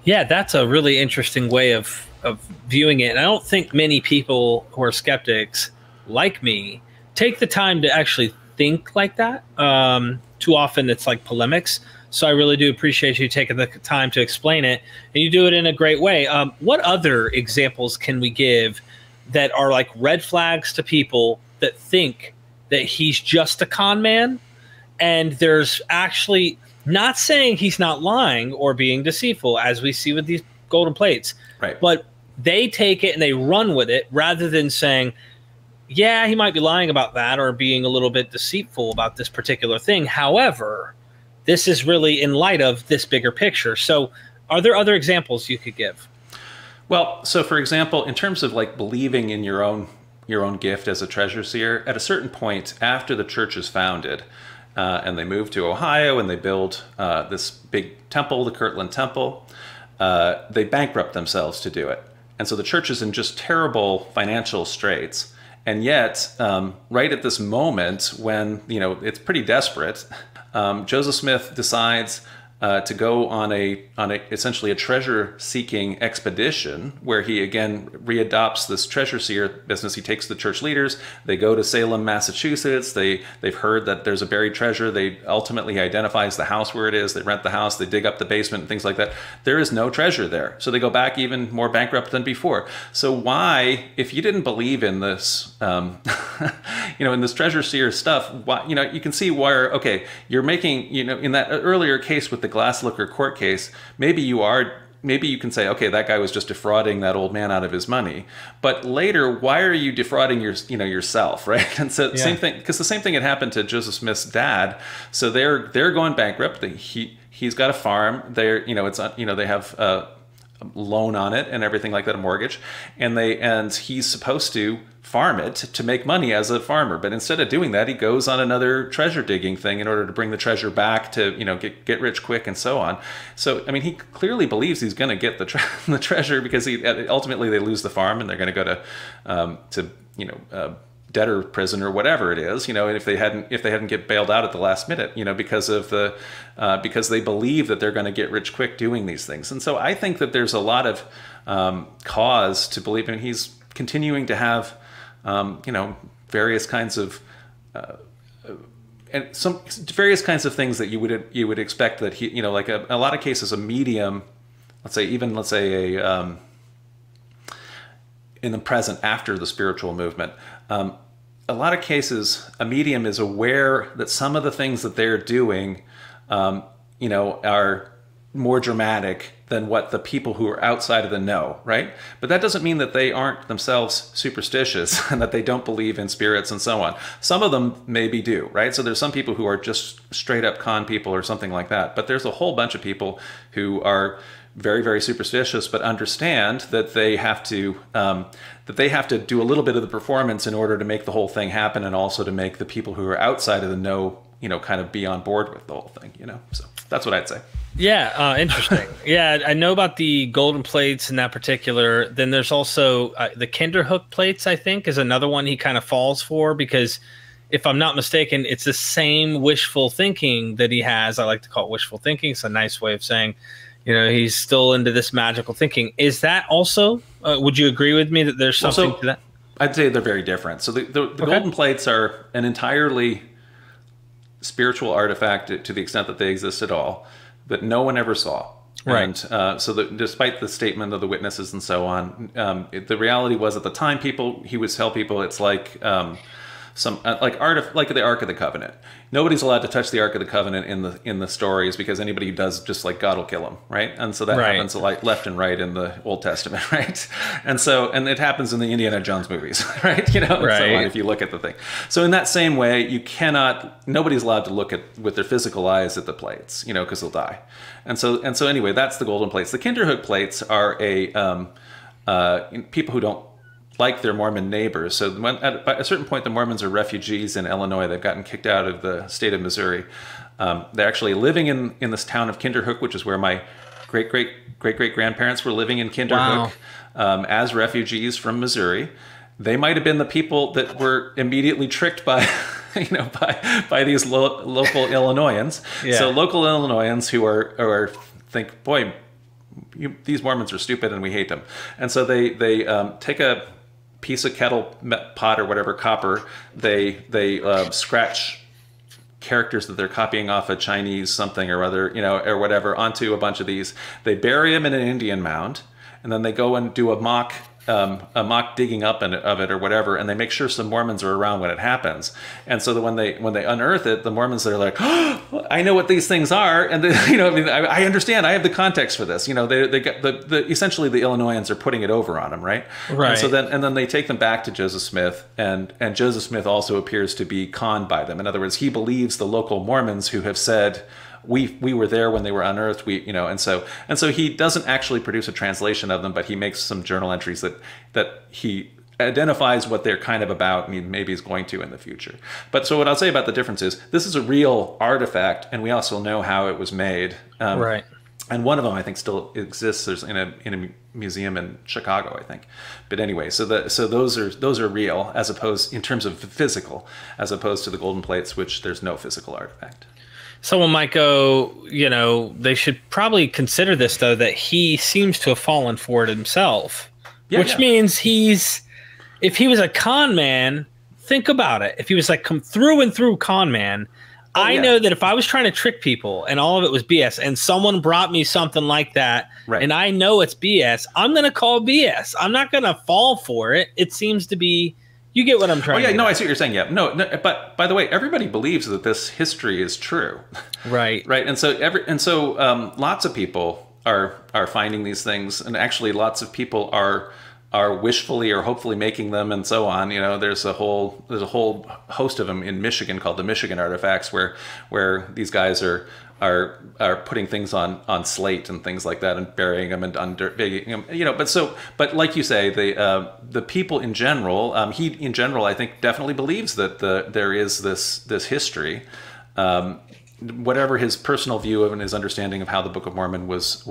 Yeah, that's a really interesting way of viewing it. And I don't think many people who are skeptics like me take the time to actually think like that. Too often it's like polemics. So I really do appreciate you taking the time to explain it, and you do it in a great way. What other examples can we give that are like red flags to people that think that he's just a con man, and there's actually, not saying he's not lying or being deceitful, as we see with these golden plates, but they take it and they run with it rather than saying, yeah, he might be lying about that or being a little bit deceitful about this particular thing. However, this is really in light of this bigger picture. So are there other examples you could give? Well, so for example, in terms of like believing in your own gift as a treasure seer, at a certain point after the church is founded, and they move to Ohio and they build this big temple, the Kirtland Temple, they bankrupt themselves to do it. And so the church is in just terrible financial straits. And yet, right at this moment when, it's pretty desperate, Joseph Smith decides to go on essentially a treasure-seeking expedition where he again readopts this treasure seer business. He takes the church leaders. They go to Salem, Massachusetts. They've heard that there's a buried treasure. They ultimately identifies the house where it is. They rent the house. They dig up the basement and things like that. There is no treasure there. So they go back even more bankrupt than before. So why, if you didn't believe in this, in this treasure seer stuff, why, you can see where, okay, you're making, in that earlier case with the Glasslicker court case, maybe you can say, okay, that guy was just defrauding that old man out of his money. But later, why are you defrauding yourself, right? And so same thing, because the same thing had happened to Joseph Smith's dad. So they're going bankrupt. He's got a farm. They have a loan on it and everything like that, a mortgage, and he's supposed to farm it to make money as a farmer. But instead of doing that, he goes on another treasure digging thing in order to bring the treasure back to, get rich quick and so on. So, I mean, he clearly believes he's going to get the treasure because ultimately they lose the farm and they're going to go to debtor prison or whatever it is, if they hadn't get bailed out at the last minute, because of because they believe that they're going to get rich quick doing these things. And so I think that there's a lot of cause to believe, and he's continuing to have, various kinds of and some various kinds of things that you would expect that he, like a lot of cases, a medium, let's say a in the present after the spiritual movement, a lot of cases a medium is aware that some of the things that they're doing, are more dramatic than what the people who are outside of the know, right? But that doesn't mean that they aren't themselves superstitious and that they don't believe in spirits and so on. Some of them maybe do, right? So there's some people who are just straight up con people or something like that. But there's a whole bunch of people who are very, very superstitious, but understand that they have to do a little bit of the performance in order to make the whole thing happen, and also to make the people who are outside of the know, kind of be on board with the whole thing, So that's what I'd say. Yeah, interesting. Yeah, I know about the golden plates in that particular. Then there's also the Kinderhook plates, I think, is another one he kind of falls for, because if I'm not mistaken, it's the same wishful thinking that he has. I like to call it wishful thinking. It's a nice way of saying, he's still into this magical thinking. Is that also, would you agree with me that there's something to that? I'd say they're very different. So the golden plates are an entirely spiritual artifact to the extent that they exist at all, that no one ever saw. Right. And so despite the statement of the witnesses and so on, the reality was at the time, he would tell people it's like like the Ark of the Covenant. Nobody's allowed to touch the Ark of the Covenant in the stories, because anybody who does, just like God will kill them, right? And so that happens like left and right in the Old Testament, right? And it happens in the Indiana Jones movies, right? And so on, if you look at the thing. So in that same way, nobody's allowed to look with their physical eyes at the plates, because they'll die. And so anyway, that's the golden plates. The Kinderhook plates are people who don't like their Mormon neighbors. So at a certain point, the Mormons are refugees in Illinois. They've gotten kicked out of the state of Missouri. They're actually living in this town of Kinderhook, which is where my great-great-great-grandparents were living in Kinderhook. Wow. As refugees from Missouri. They might have been the people that were immediately tricked by by these local Illinoisans. Yeah. So local Illinoisans who are think, boy, these Mormons are stupid and we hate them. And so they take a piece of kettle pot or whatever, copper, they scratch characters that they're copying off a Chinese something or other, or whatever, onto a bunch of these. They bury them in an Indian mound, and then they go and do a mock digging up of it or whatever, and they make sure some Mormons are around when it happens. And so that when they unearth it, the Mormons are like, oh, I know what these things are, and I understand. I have the context for this. They got essentially the Illinoisans are putting it over on them, right? Right. And so then they take them back to Joseph Smith, and Joseph Smith also appears to be conned by them. In other words, he believes the local Mormons who have said, we were there when they were unearthed. And so he doesn't actually produce a translation of them, but he makes some journal entries that he identifies what they're kind of about, and maybe is going to in the future. But so what I'll say about the difference is this is a real artifact, and we also know how it was made. Right. And one of them I think still exists. There's in a museum in Chicago, I think. But anyway, so those are real, as opposed in terms of physical, as opposed to the golden plates, which there's no physical artifact. Someone might go, they should probably consider this, though, that he seems to have fallen for it himself, which means if he was a con man, think about it. If he was like come through and through con man, I know that if I was trying to trick people and all of it was BS, and someone brought me something like that, and I know it's BS, I'm going to call BS. I'm not going to fall for it. It seems to be... You get what I'm trying to do. I see what you're saying. Yeah. No, but by the way, everybody believes that this history is true. Right. Right. And so lots of people are finding these things, and actually lots of people are wishfully or hopefully making them, and so on. There's a whole host of them in Michigan called the Michigan Artifacts, where these guys are putting things on slate and things like that, and burying them and digging them, but like you say, the people in general, he in general, I think definitely believes that there is this history, whatever his personal view of and his understanding of how the Book of Mormon was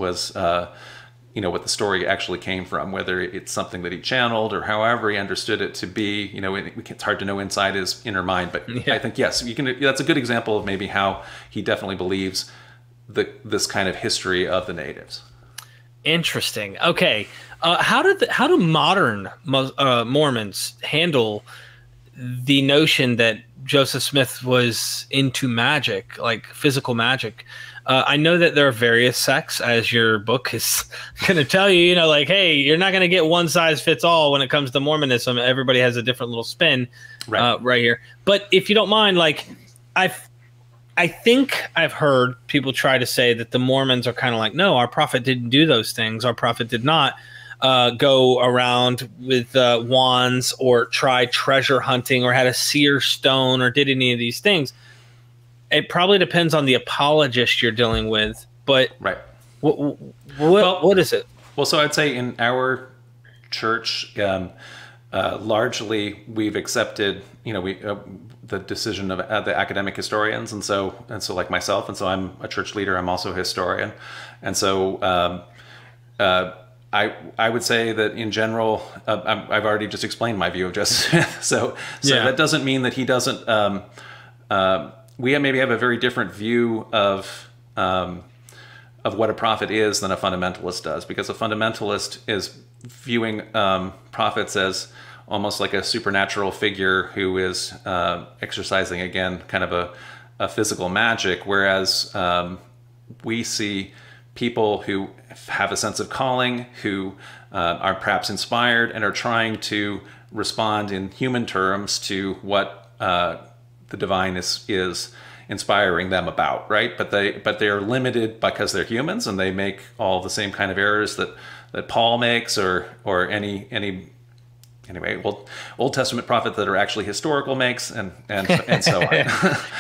what the story actually came from, whether it's something that he channeled or however he understood it to be. It's hard to know inside his inner mind, but I think, yes, that's a good example of maybe how he definitely believes this kind of history of the natives. Interesting. Okay. How do modern Mormons handle the notion that Joseph Smith was into magic, like physical magic? I know that there are various sects, as your book is going to tell you, like, hey, you're not going to get one size fits all when it comes to Mormonism. Everybody has a different little spin right here. But if you don't mind, like, I think I've heard people try to say that the Mormons are kind of like, no, our prophet didn't do those things. Our prophet did not go around with wands or try treasure hunting or had a seer stone or did any of these things. It probably depends on the apologist you're dealing with, but what is it? Well, so I'd say in our church, largely we've accepted, the decision of the academic historians, and so like myself, and so I'm a church leader. I'm also a historian, and so I would say that in general, I've already just explained my view of Joseph Smith. So that doesn't mean that he doesn't. We maybe have a very different view of what a prophet is than a fundamentalist does, because a fundamentalist is viewing prophets as almost like a supernatural figure who is exercising, again, kind of a physical magic, whereas we see people who have a sense of calling, who are perhaps inspired and are trying to respond in human terms to what the divine is inspiring them about, right? But they are limited because they're humans, and they make all the same kind of errors that Paul makes, or any anyway, Old Testament prophet that are actually historical makes, and so on.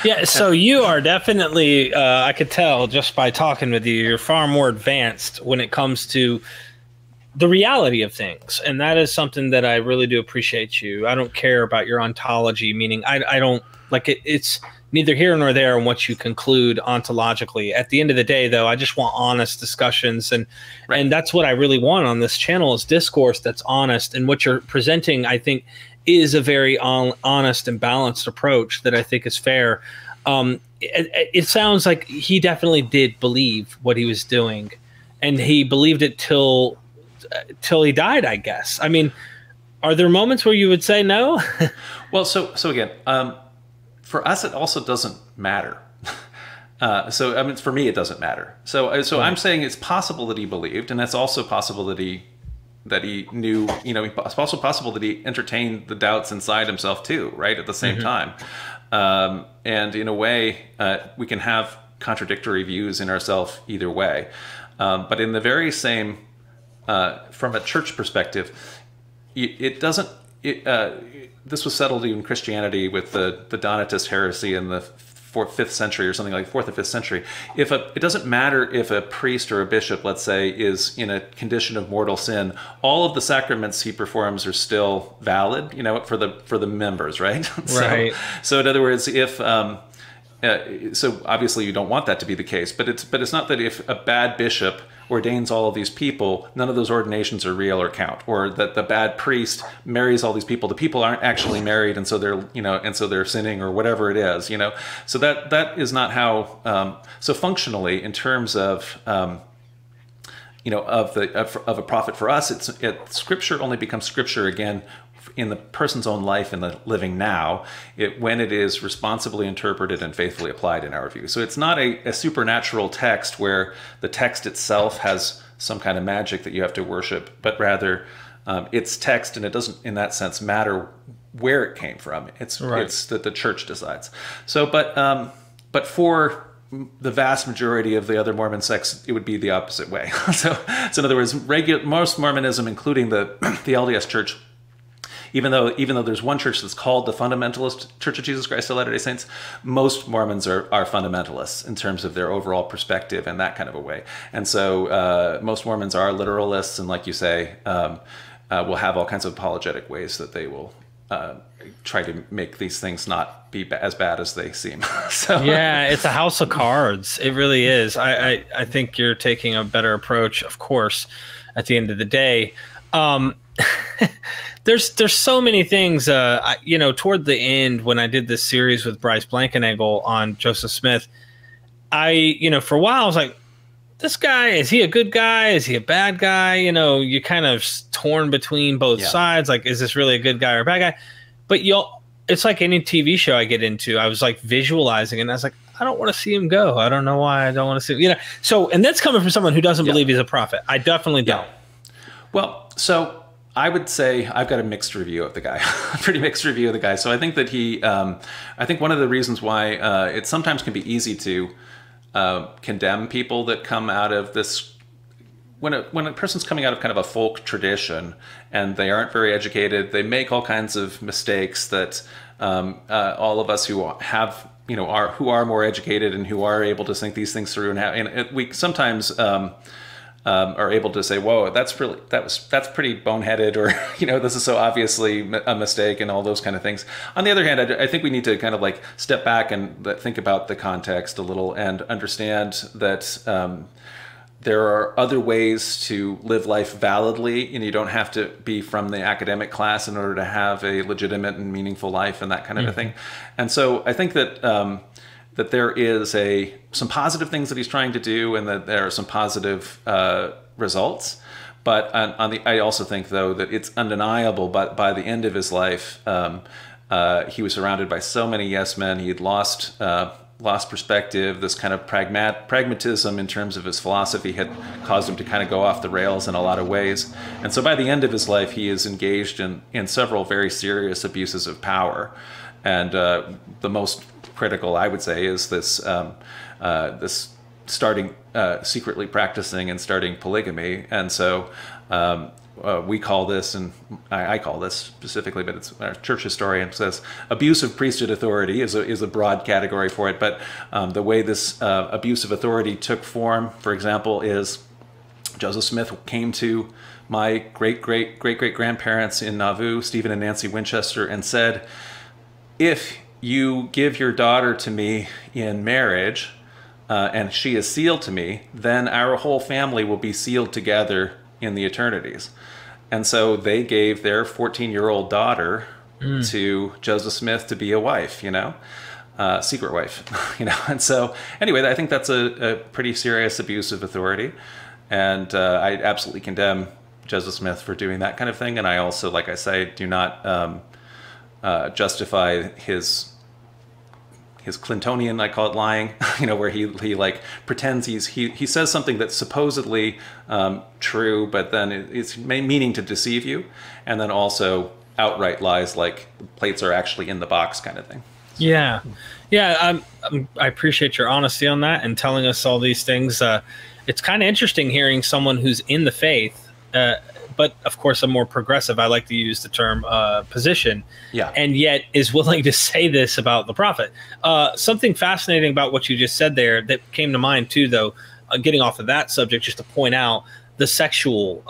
Yeah, so you are definitely, I could tell just by talking with you, you're far more advanced when it comes to the reality of things, and that is something that I really do appreciate you. I don't care about your ontology, meaning I don't like it. It's neither here nor there in what you conclude ontologically. At the end of the day, though, I just want honest discussions, and that's what I really want on this channel, is discourse that's honest. And what you're presenting, I think, is a very honest and balanced approach that I think is fair. It sounds like he definitely did believe what he was doing, and he believed it till he died, I guess. I mean, are there moments where you would say no? Well, so again, for us, it also doesn't matter. So I mean, for me, it doesn't matter. So I'm saying it's possible that he believed, and it's also possible that he knew. It's also possible that he entertained the doubts inside himself too, right? At the same time, and in a way, we can have contradictory views in ourselves either way. But in the very same, from a church perspective, it doesn't. This was settled in Christianity with the Donatist heresy in the 5th century or something like 4th or 5th century. It doesn't matter if a priest or a bishop, let's say, is in a condition of mortal sin, all of the sacraments he performs are still valid, for the members, right? Right. So in other words, so obviously you don't want that to be the case, but it's not that if a bad bishop ordains all of these people, none of those ordinations are real or count, or that the bad priest marries all these people, the people aren't actually married, and so they're sinning, or whatever it is, So that is not how. So functionally, in terms of of a prophet for us, Scripture only becomes Scripture again in the person's own life, in the living now, when it is responsibly interpreted and faithfully applied, in our view. So it's not a supernatural text where the text itself has some kind of magic that you have to worship, but rather it's text, and it doesn't, in that sense, matter where it came from. It's that the church decides. So, but for the vast majority of the other Mormon sects, it would be the opposite way. So in other words, most Mormonism, including the LDS Church, even though there's one church that's called the Fundamentalist Church of Jesus Christ of Latter-day Saints, most Mormons are fundamentalists in terms of their overall perspective and that kind of a way. And so most Mormons are literalists, and like you say, will have all kinds of apologetic ways that they will try to make these things not be as bad as they seem. So yeah, it's a house of cards. It really is. I think you're taking a better approach, of course, at the end of the day. There's so many things, toward the end when I did this series with Bryce Blankenagel on Joseph Smith, for a while I was like, this guy, is he a good guy? Is he a bad guy? You kind of torn between both sides. Like, is this really a good guy or a bad guy? But it's like any TV show I get into. I was like visualizing it, and I was like, I don't want to see him go. I don't know why I don't want to see him. So, and that's coming from someone who doesn't believe he's a prophet. I definitely don't. Well, so I would say I've got a mixed review of the guy, a pretty mixed review of the guy. So I think that I think one of the reasons why it sometimes can be easy to condemn people that come out of this, when a person's coming out of kind of a folk tradition and they aren't very educated, they make all kinds of mistakes that all of us who have, who are more educated and who are able to think these things through and we sometimes are able to say, whoa, that's pretty boneheaded, or, this is so obviously a mistake and all those kind of things. On the other hand, I think we need to kind of like step back and think about the context a little and understand that there are other ways to live life validly, and you don't have to be from the academic class in order to have a legitimate and meaningful life and that kind of a thing. And so I think that that there is some positive things that he's trying to do, and that there are some positive results. But I also think, though, that it's undeniable. But by the end of his life, he was surrounded by so many yes men. He had lost perspective. This kind of pragmatism in terms of his philosophy had caused him to kind of go off the rails in a lot of ways. And so by the end of his life, he is engaged in several very serious abuses of power. And the most critical, I would say, is this this starting secretly practicing and starting polygamy. And so we call this, and I call this specifically, but it's our church historian says abuse of priesthood authority is a broad category for it. But the way this abuse of authority took form, for example, is Joseph Smith came to my great-great-great-great-grandparents in Nauvoo, Stephen and Nancy Winchester, and said, if you give your daughter to me in marriage and she is sealed to me, then our whole family will be sealed together in the eternities. And so they gave their 14-year-old daughter to Joseph Smith to be a wife, secret wife, And so anyway, I think that's a pretty serious abuse of authority. And I absolutely condemn Joseph Smith for doing that kind of thing. And I also, like I say, do not justify his Clintonian, I call it, lying, where he like pretends he says something that's supposedly true, but then it's meaning to deceive you, and then also outright lies like plates are actually in the box kind of thing. Yeah. I appreciate your honesty on that and telling us all these things. It's kind of interesting hearing someone who's in the faith, but of course a more progressive, I like to use the term position, and yet is willing to say this about the prophet. Something fascinating about what you just said there that came to mind too, though, getting off of that subject, just to point out the sexual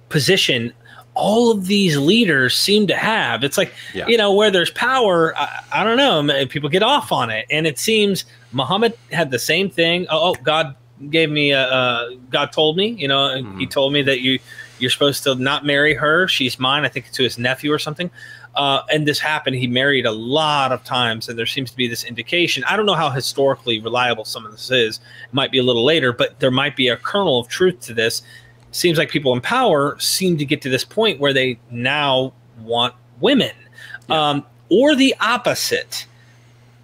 position all of these leaders seem to have. It's like, where there's power, I don't know, people get off on it. And it seems Muhammad had the same thing. God gave me God told me, he told me that you're supposed to not marry her, she's mine. I think to his nephew or something, and this happened. He married a lot of times, and there seems to be this indication. I don't know how historically reliable some of this is. It might be a little later, but there might be a kernel of truth to this. Seems like people in power seem to get to this point where they now want women, or the opposite,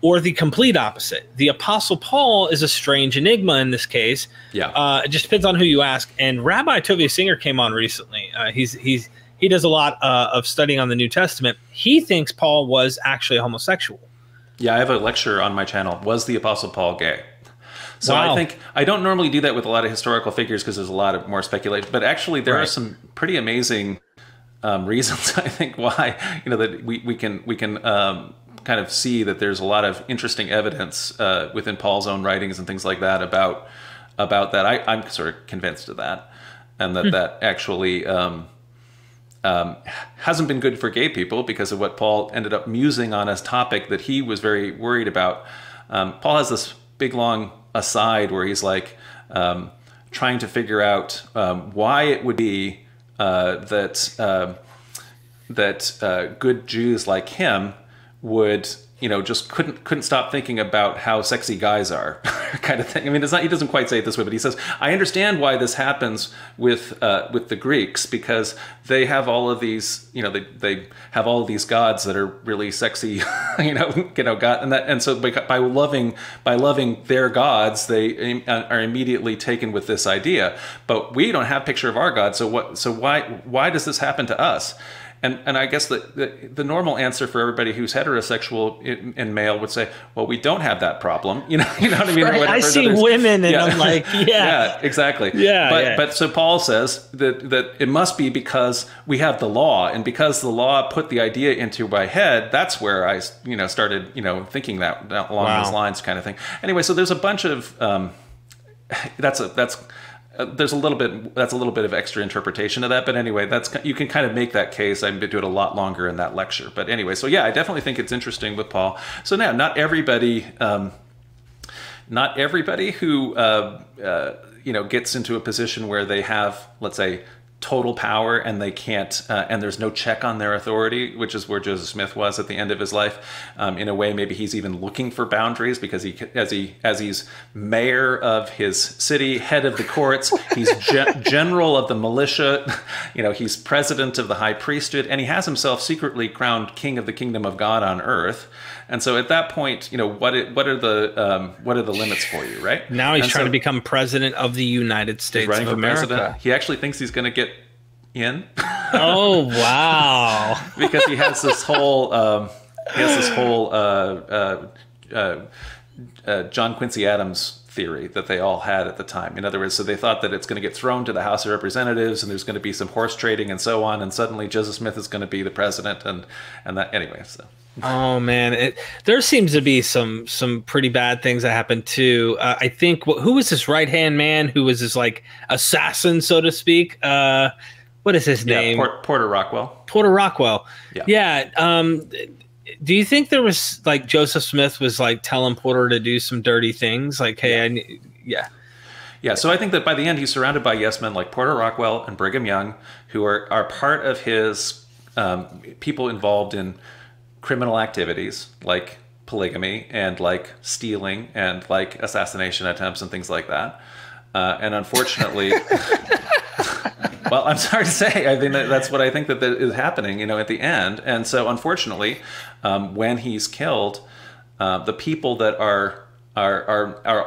or the complete opposite. The Apostle Paul is a strange enigma in this case. It just depends on who you ask. And Rabbi Tovia Singer came on recently. He does a lot of studying on the New Testament. He thinks Paul was actually a homosexual. Yeah, I have a lecture on my channel. Was the Apostle Paul gay? So wow. I think I don't normally do that with a lot of historical figures because there's a lot of more speculation. But actually, there are some pretty amazing reasons, I think, why that we can kind of see that there's a lot of interesting evidence within Paul's own writings and things like that about that. I'm sort of convinced of that, and that actually hasn't been good for gay people because of what Paul ended up musing on as topic that he was very worried about. Paul has this big long aside where he's like trying to figure out why it would be that good Jews like him would, just couldn't stop thinking about how sexy guys are, kind of thing. I mean, it's not, he doesn't quite say it this way, but he says, I understand why this happens with the Greeks, because they have all of these, they have all of these gods that are really sexy, God, and so by loving their gods, they are immediately taken with this idea. But we don't have a picture of our God, so why does this happen to us? And I guess the normal answer for everybody who's heterosexual and male would say, well, we don't have that problem. You know what I mean? Right. I see women and I'm like, yeah, exactly. But so Paul says that it must be because we have the law, and because the law put the idea into my head, that's where I, started, thinking that along those lines, kind of thing. Anyway, so there's a bunch of there's a little bit of extra interpretation of that, but anyway, you can kind of make that case. I've been doing it a lot longer in that lecture, but anyway, so yeah, I definitely think it's interesting with Paul. So now, not everybody who gets into a position where they have, let's say, total power and they can't, and there's no check on their authority, which is where Joseph Smith was at the end of his life. In a way, maybe he's even looking for boundaries because as he's mayor of his city, head of the courts, he's general of the militia, he's president of the high priesthood, and he has himself secretly crowned king of the kingdom of God on earth. And so at that point, what are the limits for you, right? Now he's trying to become president of the United States of America. President. He actually thinks he's going to get in. Oh wow! Because he has this whole John Quincy Adams theory that they all had at the time. In other words, so they thought that it's going to get thrown to the House of Representatives, and there's going to be some horse trading and so on, and suddenly Joseph Smith is going to be the president, and that anyway. So. Oh man, there seems to be some pretty bad things that happen too. I think who was this right hand man who was this like assassin, so to speak? What is his name? Porter Rockwell. Porter Rockwell. Yeah. Do you think there was like Joseph Smith was like telling Porter to do some dirty things? Like, hey, Yeah, so I think that by the end he's surrounded by yes men like Porter Rockwell and Brigham Young, who are part of his people involved in criminal activities like polygamy and like stealing and like assassination attempts and things like that. And unfortunately, well, I'm sorry to say, I mean, that's what I think that is happening, at the end. And so unfortunately, when he's killed, the people that are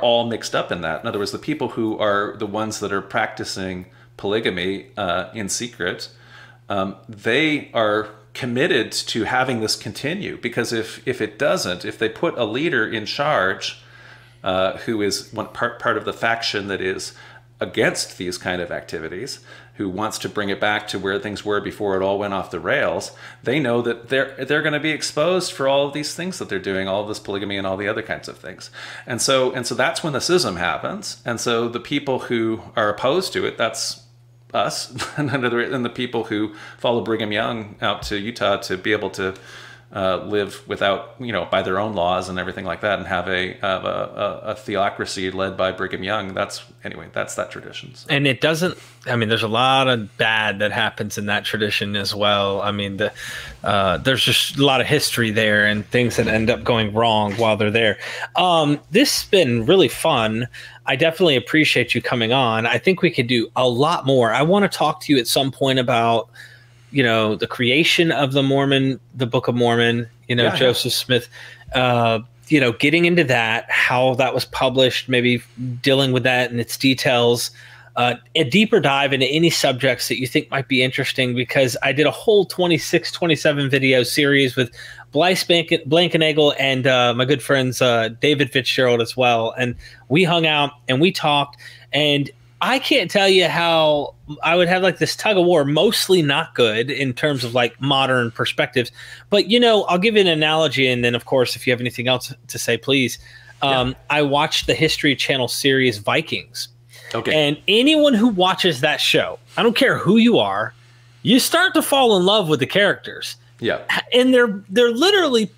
all mixed up in that. In other words, the people who are the ones that are practicing polygamy in secret, they are committed to having this continue, because if it doesn't, if they put a leader in charge who is part of the faction that is against these kind of activities, who wants to bring it back to where things were before it all went off the rails, they know that they're going to be exposed for all of these things that they're doing, all of this polygamy and all the other kinds of things. And so that's when the schism happens. And so the people who are opposed to it, that's us, and the people who follow Brigham Young out to Utah to be able to live without, by their own laws and everything like that, and have a theocracy led by Brigham Young. That's that tradition. So. And it doesn't. I mean, there's a lot of bad that happens in that tradition as well. I mean, there's just a lot of history there and things that end up going wrong while they're there. This has been really fun. I definitely appreciate you coming on. I think we could do a lot more. I want to talk to you at some point about the creation of the Book of Mormon, Joseph Smith, getting into that, how that was published, maybe dealing with that and its details, a deeper dive into any subjects that you think might be interesting, because I did a whole 26, 27 video series with Blythe Blankenagel and my good friends David Fitzgerald as well. And we hung out and we talked, and I can't tell you how I would have like this tug of war, mostly not good in terms of like modern perspectives. But, I'll give you an analogy. And then, of course, if you have anything else to say, please. I watched the History Channel series Vikings. Okay. And anyone who watches that show, I don't care who you are, you start to fall in love with the characters. Yeah. And they're literally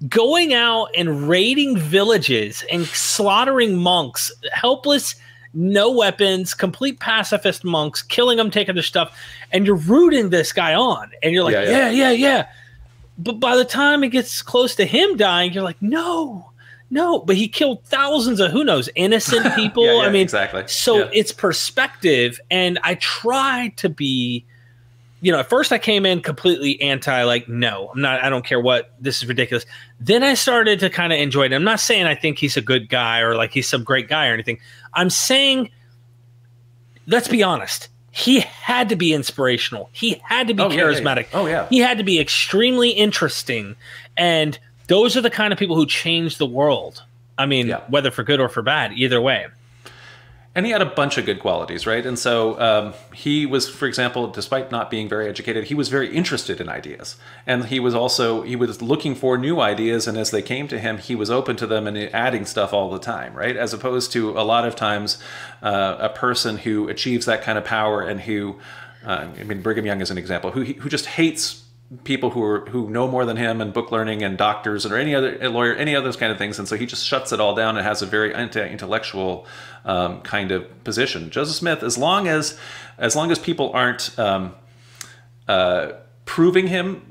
going out and raiding villages and slaughtering monks, helpless, no weapons, complete pacifist monks, killing them, taking their stuff. And you're rooting this guy on. And you're like, yeah. But by the time it gets close to him dying, you're like, no. But he killed thousands of, who knows, innocent people. I mean, exactly. So it's perspective. And I try to be, at first I came in completely anti, like, no, I don't care what, this is ridiculous. Then I started to kind of enjoy it. I'm not saying I think he's a good guy or like he's some great guy or anything. I'm saying, let's be honest. He had to be inspirational. He had to be charismatic. Oh, yeah. He had to be extremely interesting. And those are the kind of people who change the world. I mean, whether for good or for bad, either way. And he had a bunch of good qualities, right? And so he was, for example, despite not being very educated, he was very interested in ideas. And he was looking for new ideas, and as they came to him, he was open to them and adding stuff all the time, right? As opposed to a lot of times a person who achieves that kind of power and who, Brigham Young is an example, who just hates people who know more than him and book learning and doctors or any other lawyer, any of those kind of things. And so he just shuts it all down and has a very anti-intellectual kind of position. Joseph Smith, as long as people aren't proving him,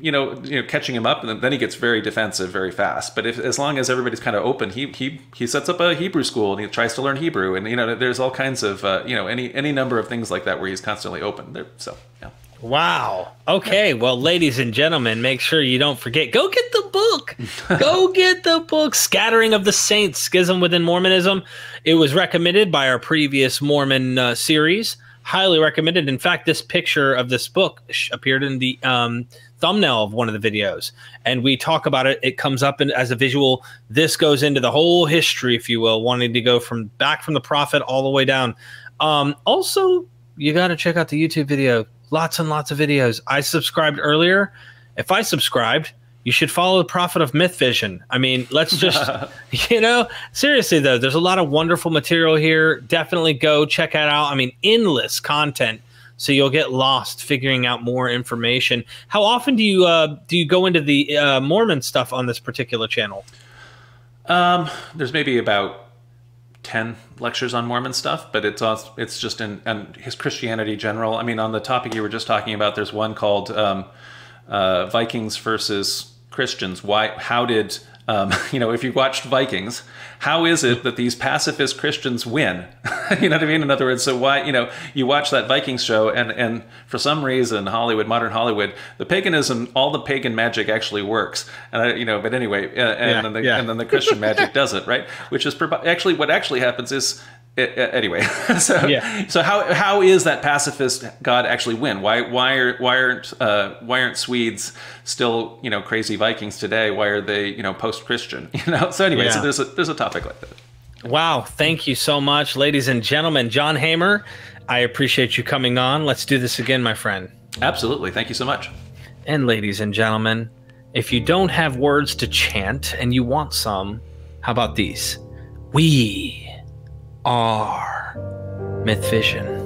catching him up, and then he gets very defensive very fast. But as long as everybody's kind of open, he sets up a Hebrew school and he tries to learn Hebrew, and there's all kinds of any number of things like that where he's constantly open. So yeah. Wow. Okay. Well, ladies and gentlemen, make sure you don't forget. Go get the book. Go get the book, Scattering of the Saints, Schism Within Mormonism. It was recommended by our previous Mormon series. Highly recommended. In fact, this picture of this book appeared in the thumbnail of one of the videos. And we talk about it. It comes up as a visual. This goes into the whole history, if you will, wanting to go from the prophet all the way down. Also, you got to check out the YouTube video. Lots and lots of videos. I subscribed earlier. If I subscribed, you should follow the prophet of MythVision. I mean, let's just, seriously though, there's a lot of wonderful material here. Definitely go check it out. I mean, endless content. So you'll get lost figuring out more information. How often do you go into the Mormon stuff on this particular channel? There's maybe about 10 lectures on Mormon stuff, but it's just in his Christianity general. I mean, on the topic you were just talking about, there's one called Vikings versus Christians. How did if you watched Vikings, how is it that these pacifist Christians win? You know what I mean? In other words, so why, you watch that Vikings show and for some reason, modern Hollywood, the paganism, all the pagan magic actually works. And but anyway, and then the Christian magic doesn't, right? Which is actually what actually happens is, anyway. So how is that pacifist God actually win? Why aren't Swedes still crazy Vikings today? Why are they post-Christian? So anyway, so there's a topic like that. Wow, thank you so much, ladies and gentlemen. John Hamer, I appreciate you coming on. Let's do this again, my friend. Absolutely, thank you so much. And ladies and gentlemen, if you don't have words to chant and you want some, how about these? We are MythVision.